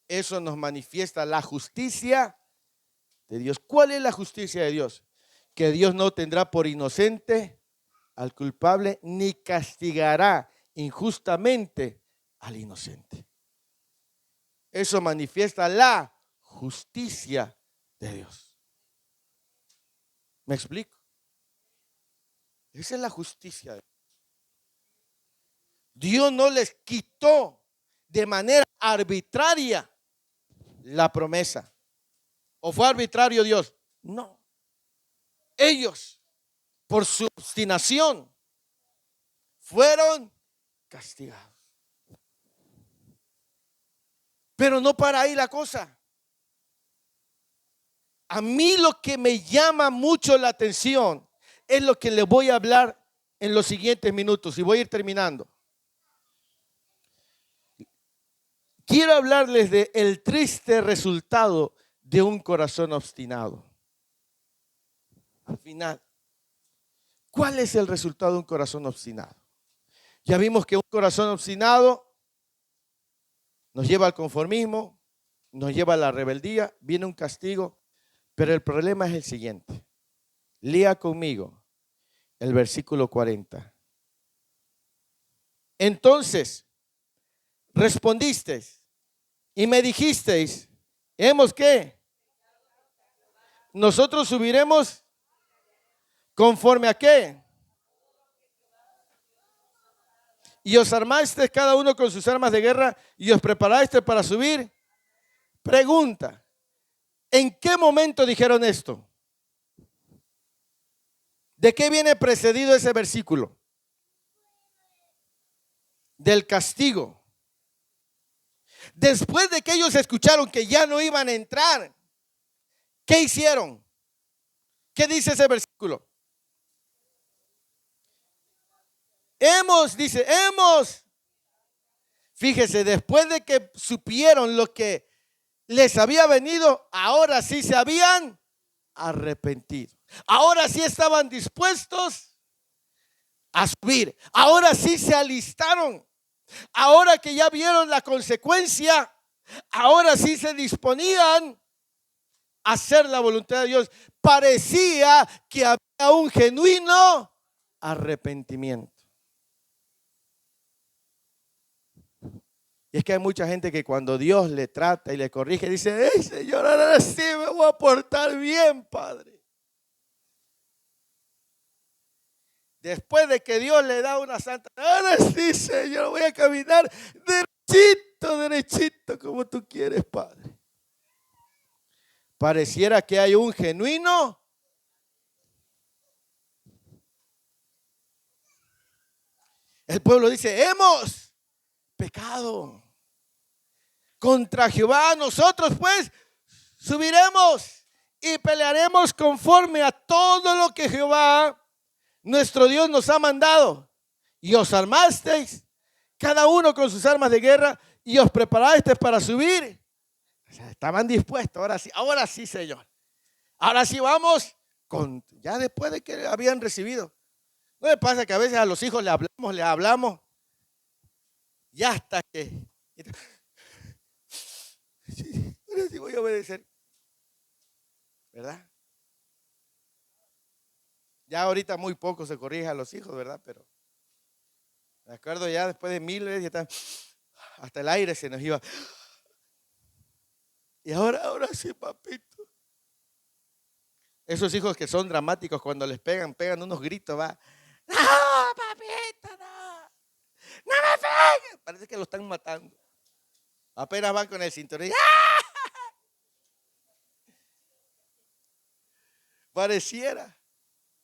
Eso nos manifiesta la justicia de Dios. ¿Cuál es la justicia de Dios? Que Dios no tendrá por inocente al culpable ni castigará injustamente al inocente. Eso manifiesta la justicia de Dios. ¿Me explico? Esa es la justicia de Dios. Dios no les quitó de manera arbitraria la promesa. ¿O fue arbitrario Dios? No. Ellos, por su obstinación, fueron castigados. Pero no para ahí la cosa. A mí lo que me llama mucho la atención es lo que les voy a hablar en los siguientes minutos y voy a ir terminando. Quiero hablarles de el triste resultado de un corazón obstinado. Al final, ¿cuál es el resultado de un corazón obstinado? Ya vimos que un corazón obstinado nos lleva al conformismo, nos lleva a la rebeldía, viene un castigo, pero el problema es el siguiente. Lea conmigo el versículo 40. Entonces, respondisteis y me dijisteis, ¿hemos qué? Nosotros subiremos conforme a qué. Y os armasteis cada uno con sus armas de guerra y os preparasteis para subir. Pregunta, ¿en qué momento dijeron esto? ¿De qué viene precedido ese versículo? Del castigo. Después de que ellos escucharon que ya no iban a entrar, ¿qué hicieron? ¿Qué dice ese versículo? Dice, hemos. Fíjese, después de que supieron lo que les había venido, ahora sí se habían arrepentido. Ahora sí estaban dispuestos a subir. Ahora sí se alistaron. Ahora que ya vieron la consecuencia, ahora sí se disponían a hacer la voluntad de Dios. Parecía que había un genuino arrepentimiento. Y es que hay mucha gente que cuando Dios le trata y le corrige, dice, hey Señor, ahora sí me voy a portar bien, Padre. Después de que Dios le da una santa, ahora sí, Señor, voy a caminar derechito, derechito, como tú quieres, Padre. Pareciera que hay un genuino. El pueblo dice, hemos pecado contra Jehová. Nosotros pues subiremos y pelearemos conforme a todo lo que Jehová, nuestro Dios, nos ha mandado. Y os armasteis, cada uno con sus armas de guerra, y os preparasteis para subir. O sea, estaban dispuestos, ahora sí, Señor. Ahora sí vamos, ya después de que habían recibido. ¿No me pasa que a veces a los hijos le hablamos, y hasta que, sí, ahora sí voy a obedecer, ¿verdad? Ya ahorita muy poco se corrige a los hijos, ¿verdad? Pero me acuerdo ya después de 1000 veces, hasta el aire se nos iba. Y ahora sí, papito. Esos hijos que son dramáticos, cuando les pegan unos gritos, va. No, papito, no. No me peguen. Parece que lo están matando. Apenas van con el cinturón. ¡Ah! Pareciera.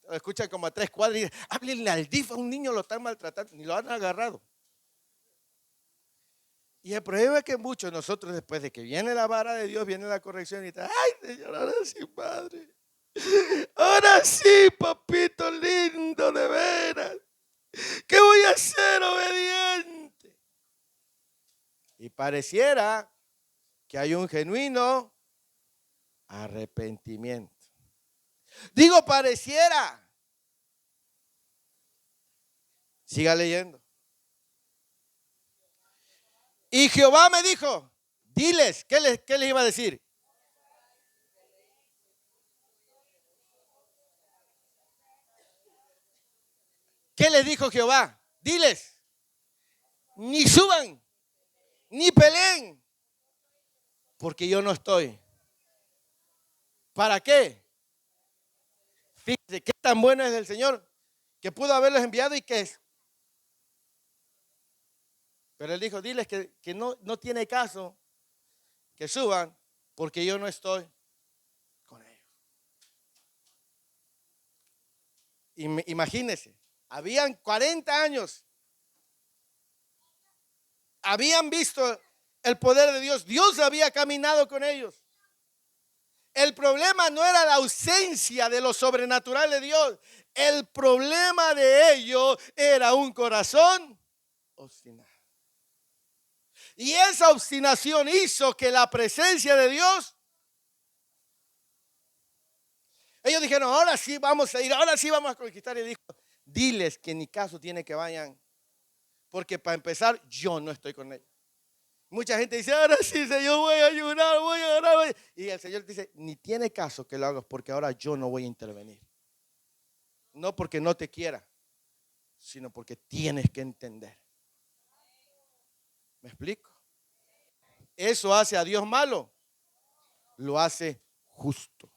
Lo escuchan como a 3 cuadras y dicen, háblenle al DIF, a un niño lo están maltratando, ni lo han agarrado. Y el problema es que muchos de nosotros, después de que viene la vara de Dios, viene la corrección y está, ay, Señor, ahora sí, Padre. Ahora sí, papito lindo, de veras. ¿Qué voy a hacer, obediente? Y pareciera que hay un genuino arrepentimiento. Digo pareciera. Siga leyendo. Y Jehová me dijo, diles, ¿qué les iba a decir? ¿Qué les dijo Jehová? Diles, ni suban, ni peleen, porque yo no estoy. ¿Para qué? Fíjense qué tan bueno es el Señor, que pudo haberlos enviado y que es. Pero él dijo, diles que no tiene caso que suban, porque yo no estoy con ellos. Imagínense, habían 40 años, habían visto el poder de Dios, Dios había caminado con ellos. El problema no era la ausencia de lo sobrenatural de Dios, el problema de ellos era un corazón obstinado. Y esa obstinación hizo que la presencia de Dios, ellos dijeron, ahora sí vamos a ir, ahora sí vamos a conquistar. Y dijo, diles que ni caso tiene que vayan, porque para empezar yo no estoy con ellos. Mucha gente dice, ahora sí, Señor, voy a ayunar, voy a orar. Y el Señor dice, ni tiene caso que lo hagas, porque ahora yo no voy a intervenir. No porque no te quiera, sino porque tienes que entender. ¿Me explico? ¿Eso hace a Dios malo? Lo hace justo.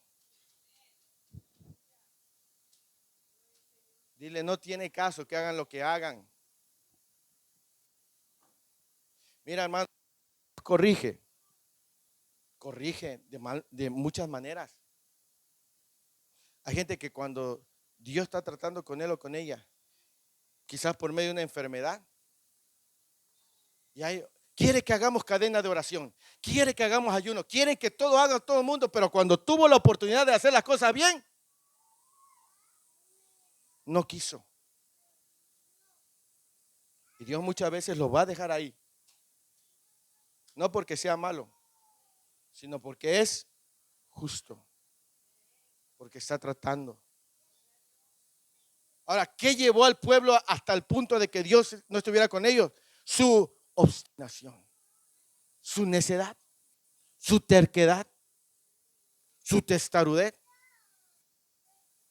Dile, no tiene caso que hagan lo que hagan. Mira, hermano, corrige de muchas maneras. Hay gente que cuando Dios está tratando con él o con ella, quizás por medio de una enfermedad, quiere que hagamos cadena de oración, quiere que hagamos ayuno, quiere que todo haga todo el mundo, pero cuando tuvo la oportunidad de hacer las cosas bien, no quiso. Y Dios muchas veces lo va a dejar ahí. No porque sea malo, sino porque es justo. Porque está tratando. Ahora, ¿qué llevó al pueblo hasta el punto de que Dios no estuviera con ellos? Su obstinación, su necedad, su terquedad, su testarudez.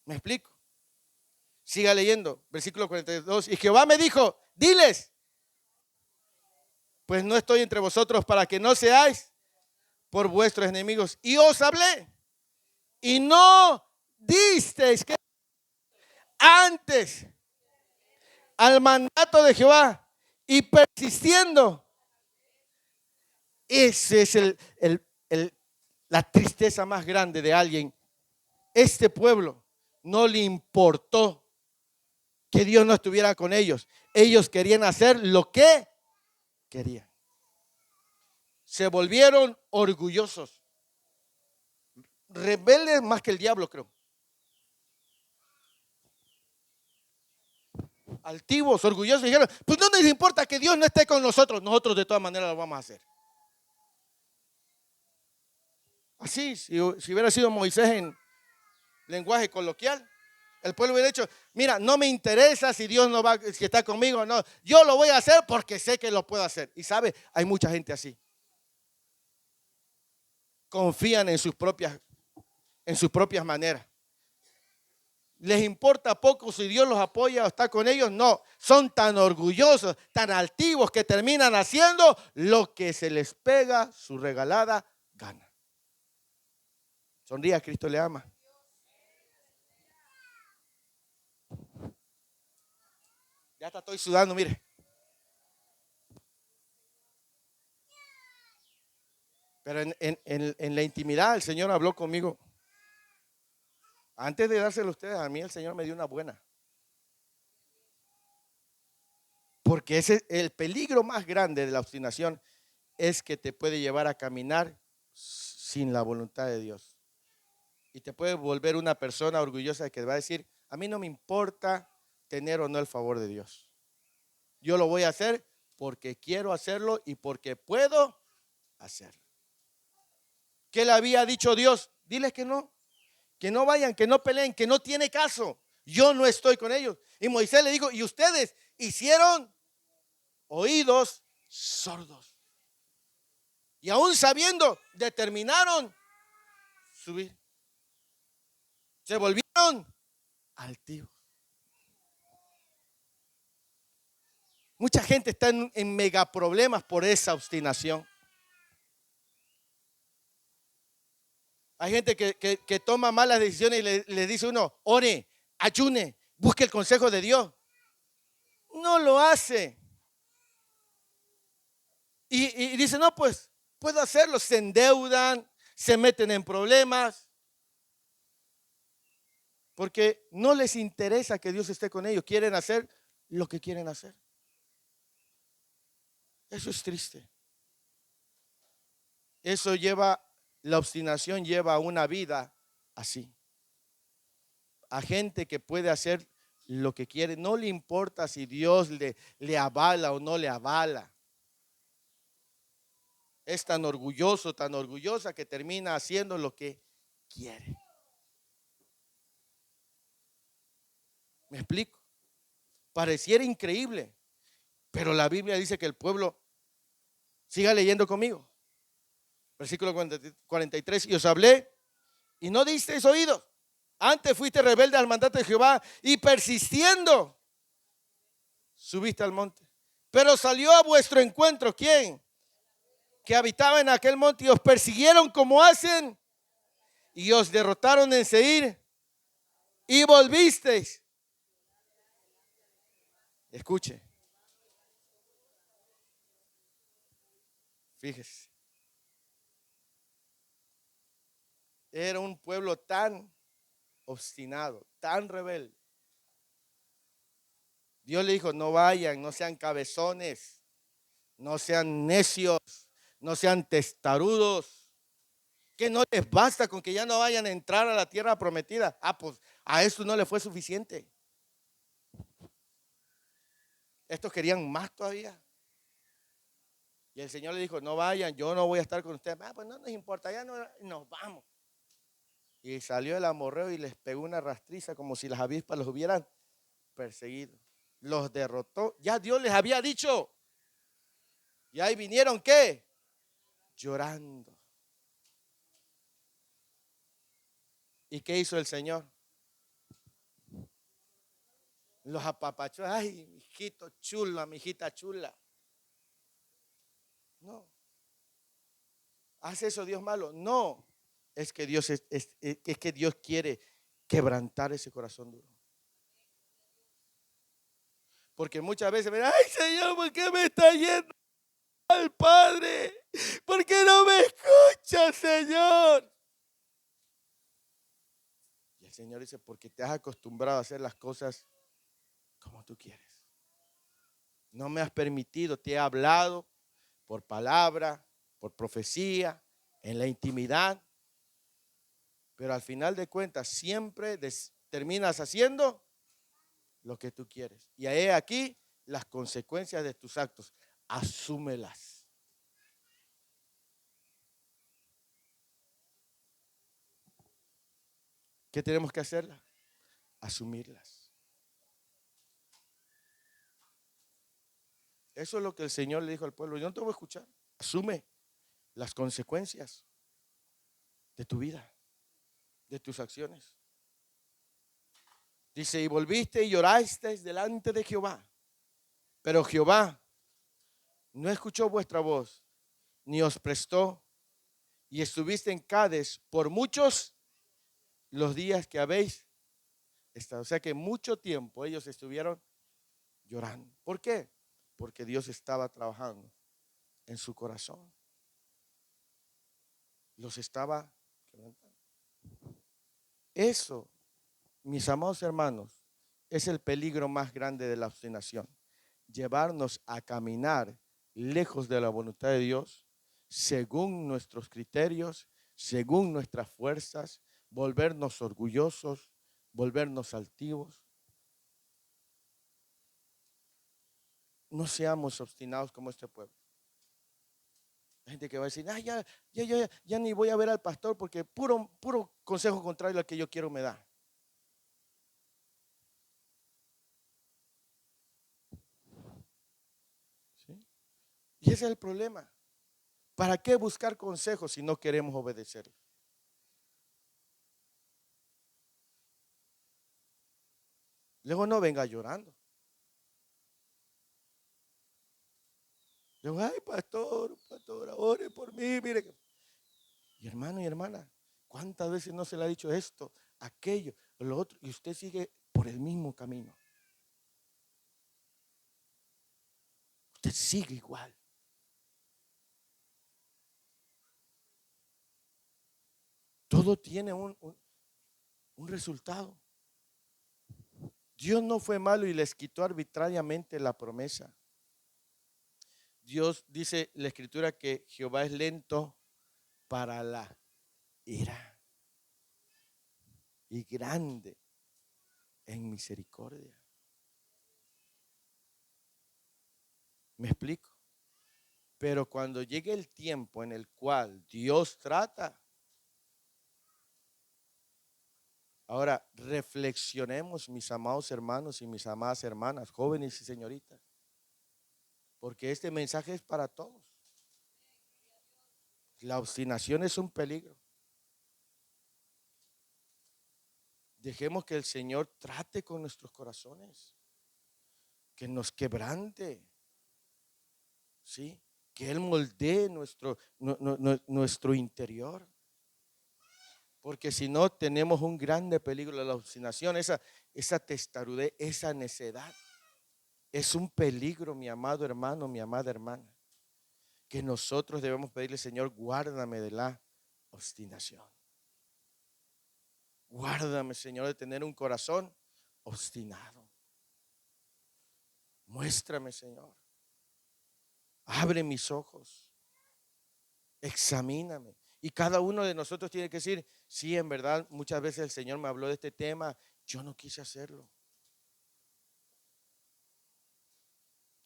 ¿Me explico? Siga leyendo, versículo 42. Y Jehová me dijo, diles, pues no estoy entre vosotros para que no seáis por vuestros enemigos. Y os hablé, y no disteis que antes al mandato de Jehová y persistiendo. Ese es la tristeza más grande de alguien. Este pueblo no le importó que Dios no estuviera con ellos. Ellos querían hacer lo que querían. Se volvieron orgullosos. Rebeldes más que el diablo, creo. Altivos, orgullosos. Dijeron, pues no nos importa que Dios no esté con nosotros. Nosotros de todas maneras lo vamos a hacer. Así, si hubiera sido Moisés en lenguaje coloquial, el pueblo hubiera dicho, mira, no me interesa si Dios no va, si está conmigo o no. Yo lo voy a hacer porque sé que lo puedo hacer. Y sabe, hay mucha gente así. Confían en sus propias maneras. ¿Les importa poco si Dios los apoya o está con ellos? No, son tan orgullosos, tan altivos que terminan haciendo lo que se les pega su regalada gana. Sonría, Cristo le ama. Ya hasta estoy sudando, mire. Pero en la intimidad el Señor habló conmigo. Antes de dárselo a ustedes, a mí el Señor me dio una buena. Porque el peligro más grande de la obstinación es que te puede llevar a caminar sin la voluntad de Dios. Y te puede volver una persona orgullosa que va a decir, a mí no me importa tener o no el favor de Dios. Yo lo voy a hacer porque quiero hacerlo y porque puedo hacerlo. ¿Qué le había dicho Dios? Diles que no vayan, que no peleen, que no tiene caso. Yo no estoy con ellos. Y Moisés le dijo, y ustedes hicieron oídos sordos. Y aún sabiendo, determinaron subir. Se volvieron altivos. Mucha gente está en mega problemas por esa obstinación. Hay gente que toma malas decisiones y le dice uno, ore, ayune, busque el consejo de Dios. No lo hace. Y dice, no, pues puedo hacerlo. Se endeudan, se meten en problemas. Porque no les interesa que Dios esté con ellos. Quieren hacer lo que quieren hacer. Eso es triste. La obstinación lleva a una vida así. A gente que puede hacer lo que quiere. No le importa si Dios le avala o no le avala. Es tan orgulloso, tan orgullosa que termina haciendo lo que quiere. ¿Me explico? Pareciera increíble, pero la Biblia dice que el pueblo, siga leyendo conmigo, versículo 43, y os hablé y no disteis oídos. Antes fuiste rebelde al mandato de Jehová y persistiendo subiste al monte. Pero salió a vuestro encuentro, ¿quién? Que habitaba en aquel monte y os persiguieron como hacen y os derrotaron en Seir y volvisteis. Escuche. Fíjese. Era un pueblo tan obstinado, tan rebelde. Dios le dijo, no vayan, no sean cabezones, no sean necios, no sean testarudos, que no les basta con que ya no vayan a entrar a la tierra prometida. Pues a esto no le fue suficiente. Estos querían más todavía. Y el Señor le dijo, no vayan, yo no voy a estar con ustedes. Pues no nos importa, ya no, nos vamos. Y salió el amorreo y les pegó una rastriza como si las avispas los hubieran perseguido. Los derrotó. Ya Dios les había dicho. Y ahí vinieron, ¿qué? Llorando. ¿Y qué hizo el Señor? Los apapachó. Ay, mijito chulo, mijita chula. No. ¿Hace eso Dios malo? No. Es que Dios es que Dios quiere quebrantar ese corazón duro. Porque muchas veces me dicen, ay Señor, ¿por qué me está yendo mal, Padre? ¿Por qué no me escuchas, Señor? Y el Señor dice, porque te has acostumbrado a hacer las cosas como tú quieres. No me has permitido, te he hablado por palabra, por profecía, en la intimidad. Pero al final de cuentas siempre terminas haciendo lo que tú quieres. Y ahí aquí las consecuencias de tus actos. Asúmelas. ¿Qué tenemos que hacerlas? Asumirlas. Eso es lo que el Señor le dijo al pueblo. Yo no te voy a escuchar. Asume las consecuencias de tu vida, de tus acciones. Dice, y volviste y llorasteis delante de Jehová. Pero Jehová no escuchó vuestra voz, ni os prestó, y estuviste en Cades por muchos los días que habéis estado. O sea que mucho tiempo ellos estuvieron llorando. ¿Por qué? Porque Dios estaba trabajando en su corazón. Los estaba quebrantando. Eso, mis amados hermanos, es el peligro más grande de la obstinación. Llevarnos a caminar lejos de la voluntad de Dios, según nuestros criterios, según nuestras fuerzas, volvernos orgullosos, volvernos altivos. No seamos obstinados como este pueblo. Hay gente que va a decir, ah, ya ni voy a ver al pastor porque puro consejo contrario al que yo quiero me da. ¿Sí? Y ese es el problema. ¿Para qué buscar consejos si no queremos obedecerlos? Luego no venga llorando. Luego, ay, pastora, ore por mí, mire. Y hermano y hermana, ¿cuántas veces no se le ha dicho esto, aquello, lo otro? Y usted sigue por el mismo camino. Usted sigue igual. Todo tiene un resultado. Dios no fue malo y les quitó arbitrariamente la promesa. Dios dice la escritura que Jehová es lento para la ira y grande en misericordia. ¿Me explico? Pero cuando llegue el tiempo en el cual Dios trata, ahora reflexionemos, mis amados hermanos y mis amadas hermanas, jóvenes y señoritas, porque este mensaje es para todos. La obstinación es un peligro. Dejemos que el Señor trate con nuestros corazones, que nos quebrante, ¿sí? Que Él moldee nuestro interior. Porque si no, tenemos un grande peligro de la obstinación, esa testarudez, esa necedad. Es un peligro, mi amado hermano, mi amada hermana, que nosotros debemos pedirle, Señor, guárdame de la obstinación. Guárdame, Señor, de tener un corazón obstinado. Muéstrame, Señor. Abre mis ojos. Examíname. Y cada uno de nosotros tiene que decir, sí, en verdad, muchas veces el Señor me habló de este tema, yo no quise hacerlo.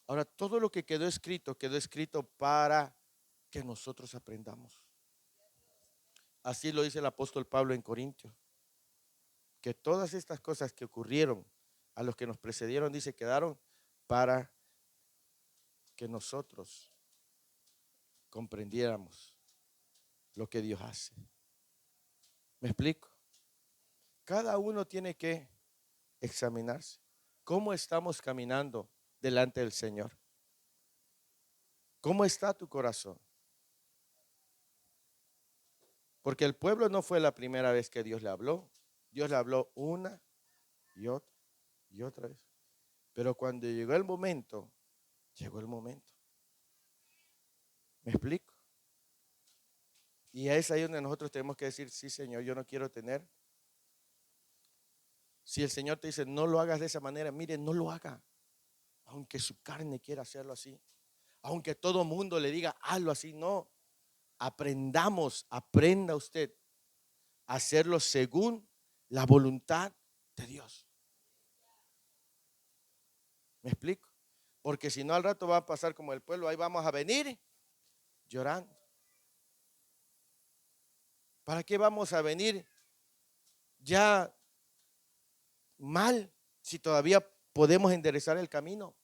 Ahora, todo lo que quedó escrito para que nosotros aprendamos. Así lo dice el apóstol Pablo en Corintios, que todas estas cosas que ocurrieron a los que nos precedieron, dice, quedaron para que nosotros comprendiéramos lo que Dios hace. ¿Me explico? Cada uno tiene que examinarse. ¿Cómo estamos caminando delante del Señor? ¿Cómo está tu corazón? Porque el pueblo no fue la primera vez que Dios le habló. Dios le habló una y otra vez. Pero cuando llegó el momento, llegó el momento. ¿Me explico? Y es ahí donde nosotros tenemos que decir, sí, Señor, yo no quiero tener. Si el Señor te dice, no lo hagas de esa manera, mire, no lo haga. Aunque su carne quiera hacerlo así. Aunque todo mundo le diga, hazlo así, no. Aprenda usted a hacerlo según la voluntad de Dios. ¿Me explico? Porque si no, al rato va a pasar como el pueblo, ahí vamos a venir llorando. ¿Para qué vamos a venir ya mal si todavía podemos enderezar el camino?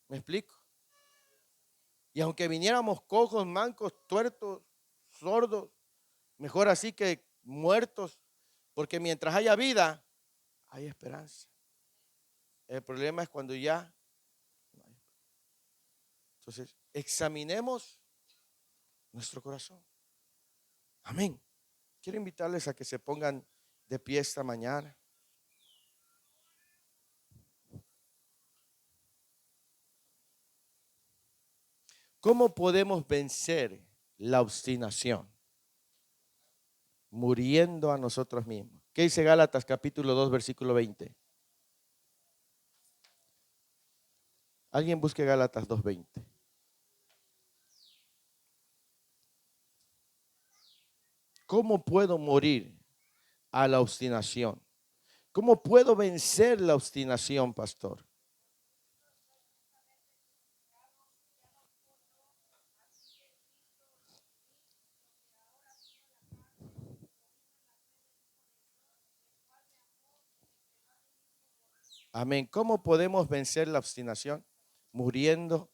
¿Me explico? Y aunque viniéramos cojos, mancos, tuertos, sordos, mejor así que muertos, porque mientras haya vida, hay esperanza. El problema es cuando ya no hay. Entonces, examinemos nuestro corazón. Amén. Quiero invitarles a que se pongan de pie esta mañana. ¿Cómo podemos vencer la obstinación? Muriendo a nosotros mismos. ¿Qué dice Gálatas capítulo 2, versículo 20? Alguien busque Gálatas 2:20. ¿Cómo puedo morir a la obstinación? ¿Cómo puedo vencer la obstinación, pastor? Amén. ¿Cómo podemos vencer la obstinación? Muriendo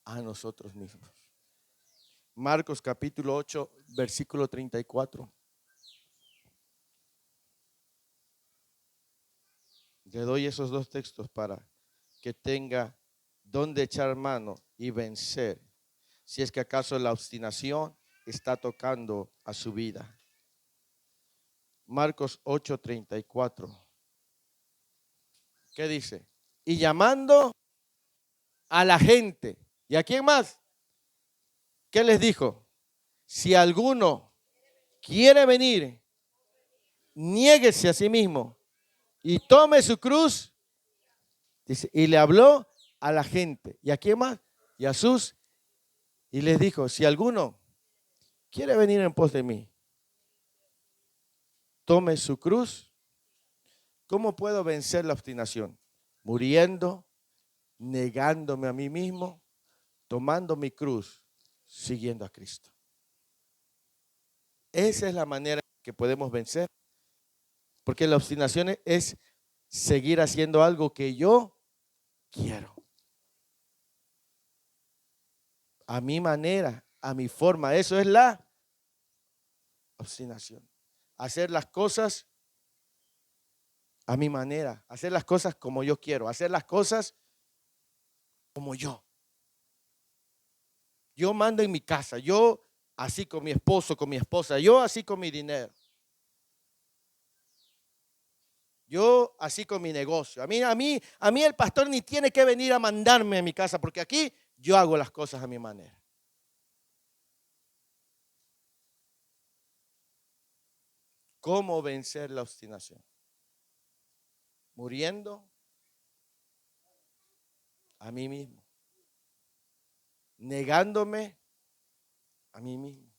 a nosotros mismos. Marcos capítulo 8, versículo 34. Le doy esos dos textos para que tenga donde echar mano y vencer, si es que acaso la obstinación está tocando a su vida. Marcos 8:34. ¿Qué dice? Y llamando a la gente. ¿Y a quién más? ¿Qué les dijo? Si alguno quiere venir, niéguese a sí mismo y tome su cruz. Dice, y le habló a la gente. ¿Y a quién más? Y a sus. Y les dijo, si alguno quiere venir en pos de mí, tome su cruz. ¿Cómo puedo vencer la obstinación? Muriendo, negándome a mí mismo, tomando mi cruz, siguiendo a Cristo. Esa es la manera que podemos vencer. Porque la obstinación es seguir haciendo algo que yo quiero. A mi manera, a mi forma. Eso es la obstinación. Hacer las cosas a mi manera. Hacer las cosas como yo quiero. Hacer las cosas como yo. Yo mando en mi casa. Yo así con mi esposo, con mi esposa. Yo así con mi dinero. Yo así con mi negocio. A mí el pastor ni tiene que venir a mandarme a mi casa porque aquí yo hago las cosas a mi manera. ¿Cómo vencer la obstinación? Muriendo a mí mismo. Negándome a mí mismo.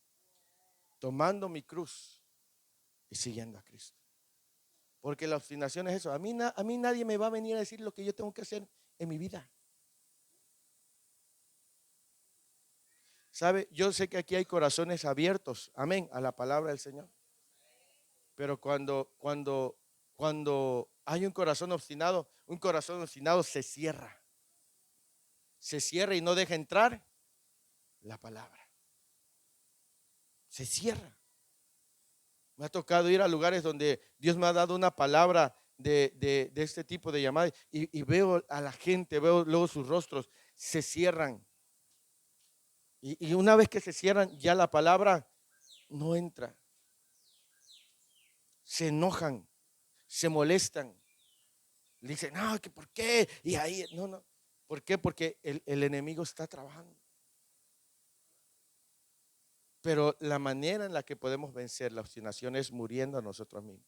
Tomando mi cruz y siguiendo a Cristo. Porque la obstinación es eso. A mí nadie me va a venir a decir lo que yo tengo que hacer en mi vida. ¿Sabe? Yo sé que aquí hay corazones abiertos, amén, a la palabra del Señor. Pero cuando hay un corazón obstinado se cierra. Se cierra y no deja entrar la palabra. Se cierra. Me ha tocado ir a lugares donde Dios me ha dado una palabra de este tipo de llamadas y veo a la gente, veo luego sus rostros, se cierran. Y una vez que se cierran, ya la palabra no entra. Se enojan, se molestan, Dice, no, que ¿por qué? Y ahí, no, no. ¿Por qué? Porque el enemigo está trabajando. Pero la manera en la que podemos vencer la obstinación es muriendo a nosotros mismos.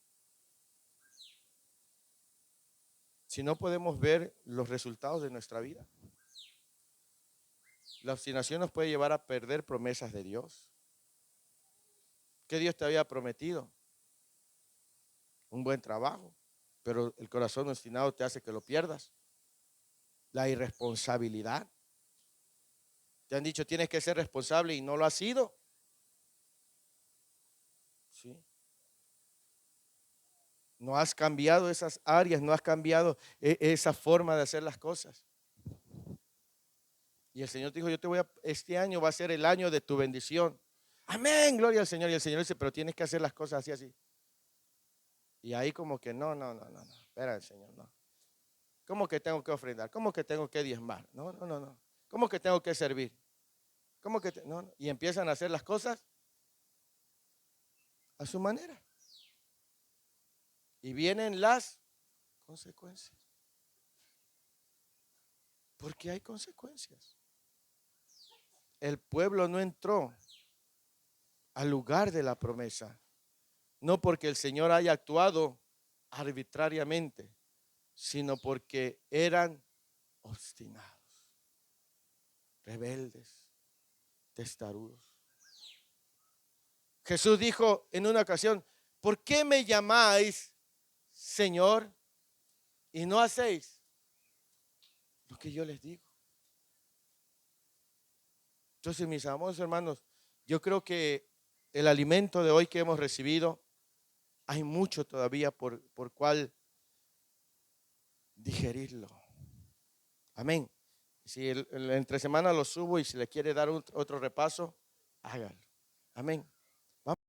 Si no podemos ver los resultados de nuestra vida, la obstinación nos puede llevar a perder promesas de Dios. ¿Qué Dios te había prometido? Un buen trabajo, pero el corazón obstinado te hace que lo pierdas. La irresponsabilidad. Te han dicho tienes que ser responsable y no lo has sido. ¿Sí? No has cambiado esas áreas, no has cambiado esa forma de hacer las cosas. Y el Señor te dijo, este año va a ser el año de tu bendición. Amén, gloria al Señor. Y el Señor dice, pero tienes que hacer las cosas así, así. Y ahí como que no. Espera el Señor, no. ¿Cómo que tengo que ofrendar? ¿Cómo que tengo que diezmar? No. ¿Cómo que tengo que servir? ¿Cómo que no? Y empiezan a hacer las cosas a su manera. Y vienen las consecuencias. Porque hay consecuencias. El pueblo no entró al lugar de la promesa. No porque el Señor haya actuado arbitrariamente, sino porque eran obstinados, rebeldes, testarudos. Jesús dijo en una ocasión, ¿por qué me llamáis Señor y no hacéis lo que yo les digo? Entonces, mis amados hermanos, yo creo que el alimento de hoy que hemos recibido, hay mucho todavía por cual digerirlo. Amén. Si entre semana lo subo y si le quiere dar otro repaso, hágalo. Amén.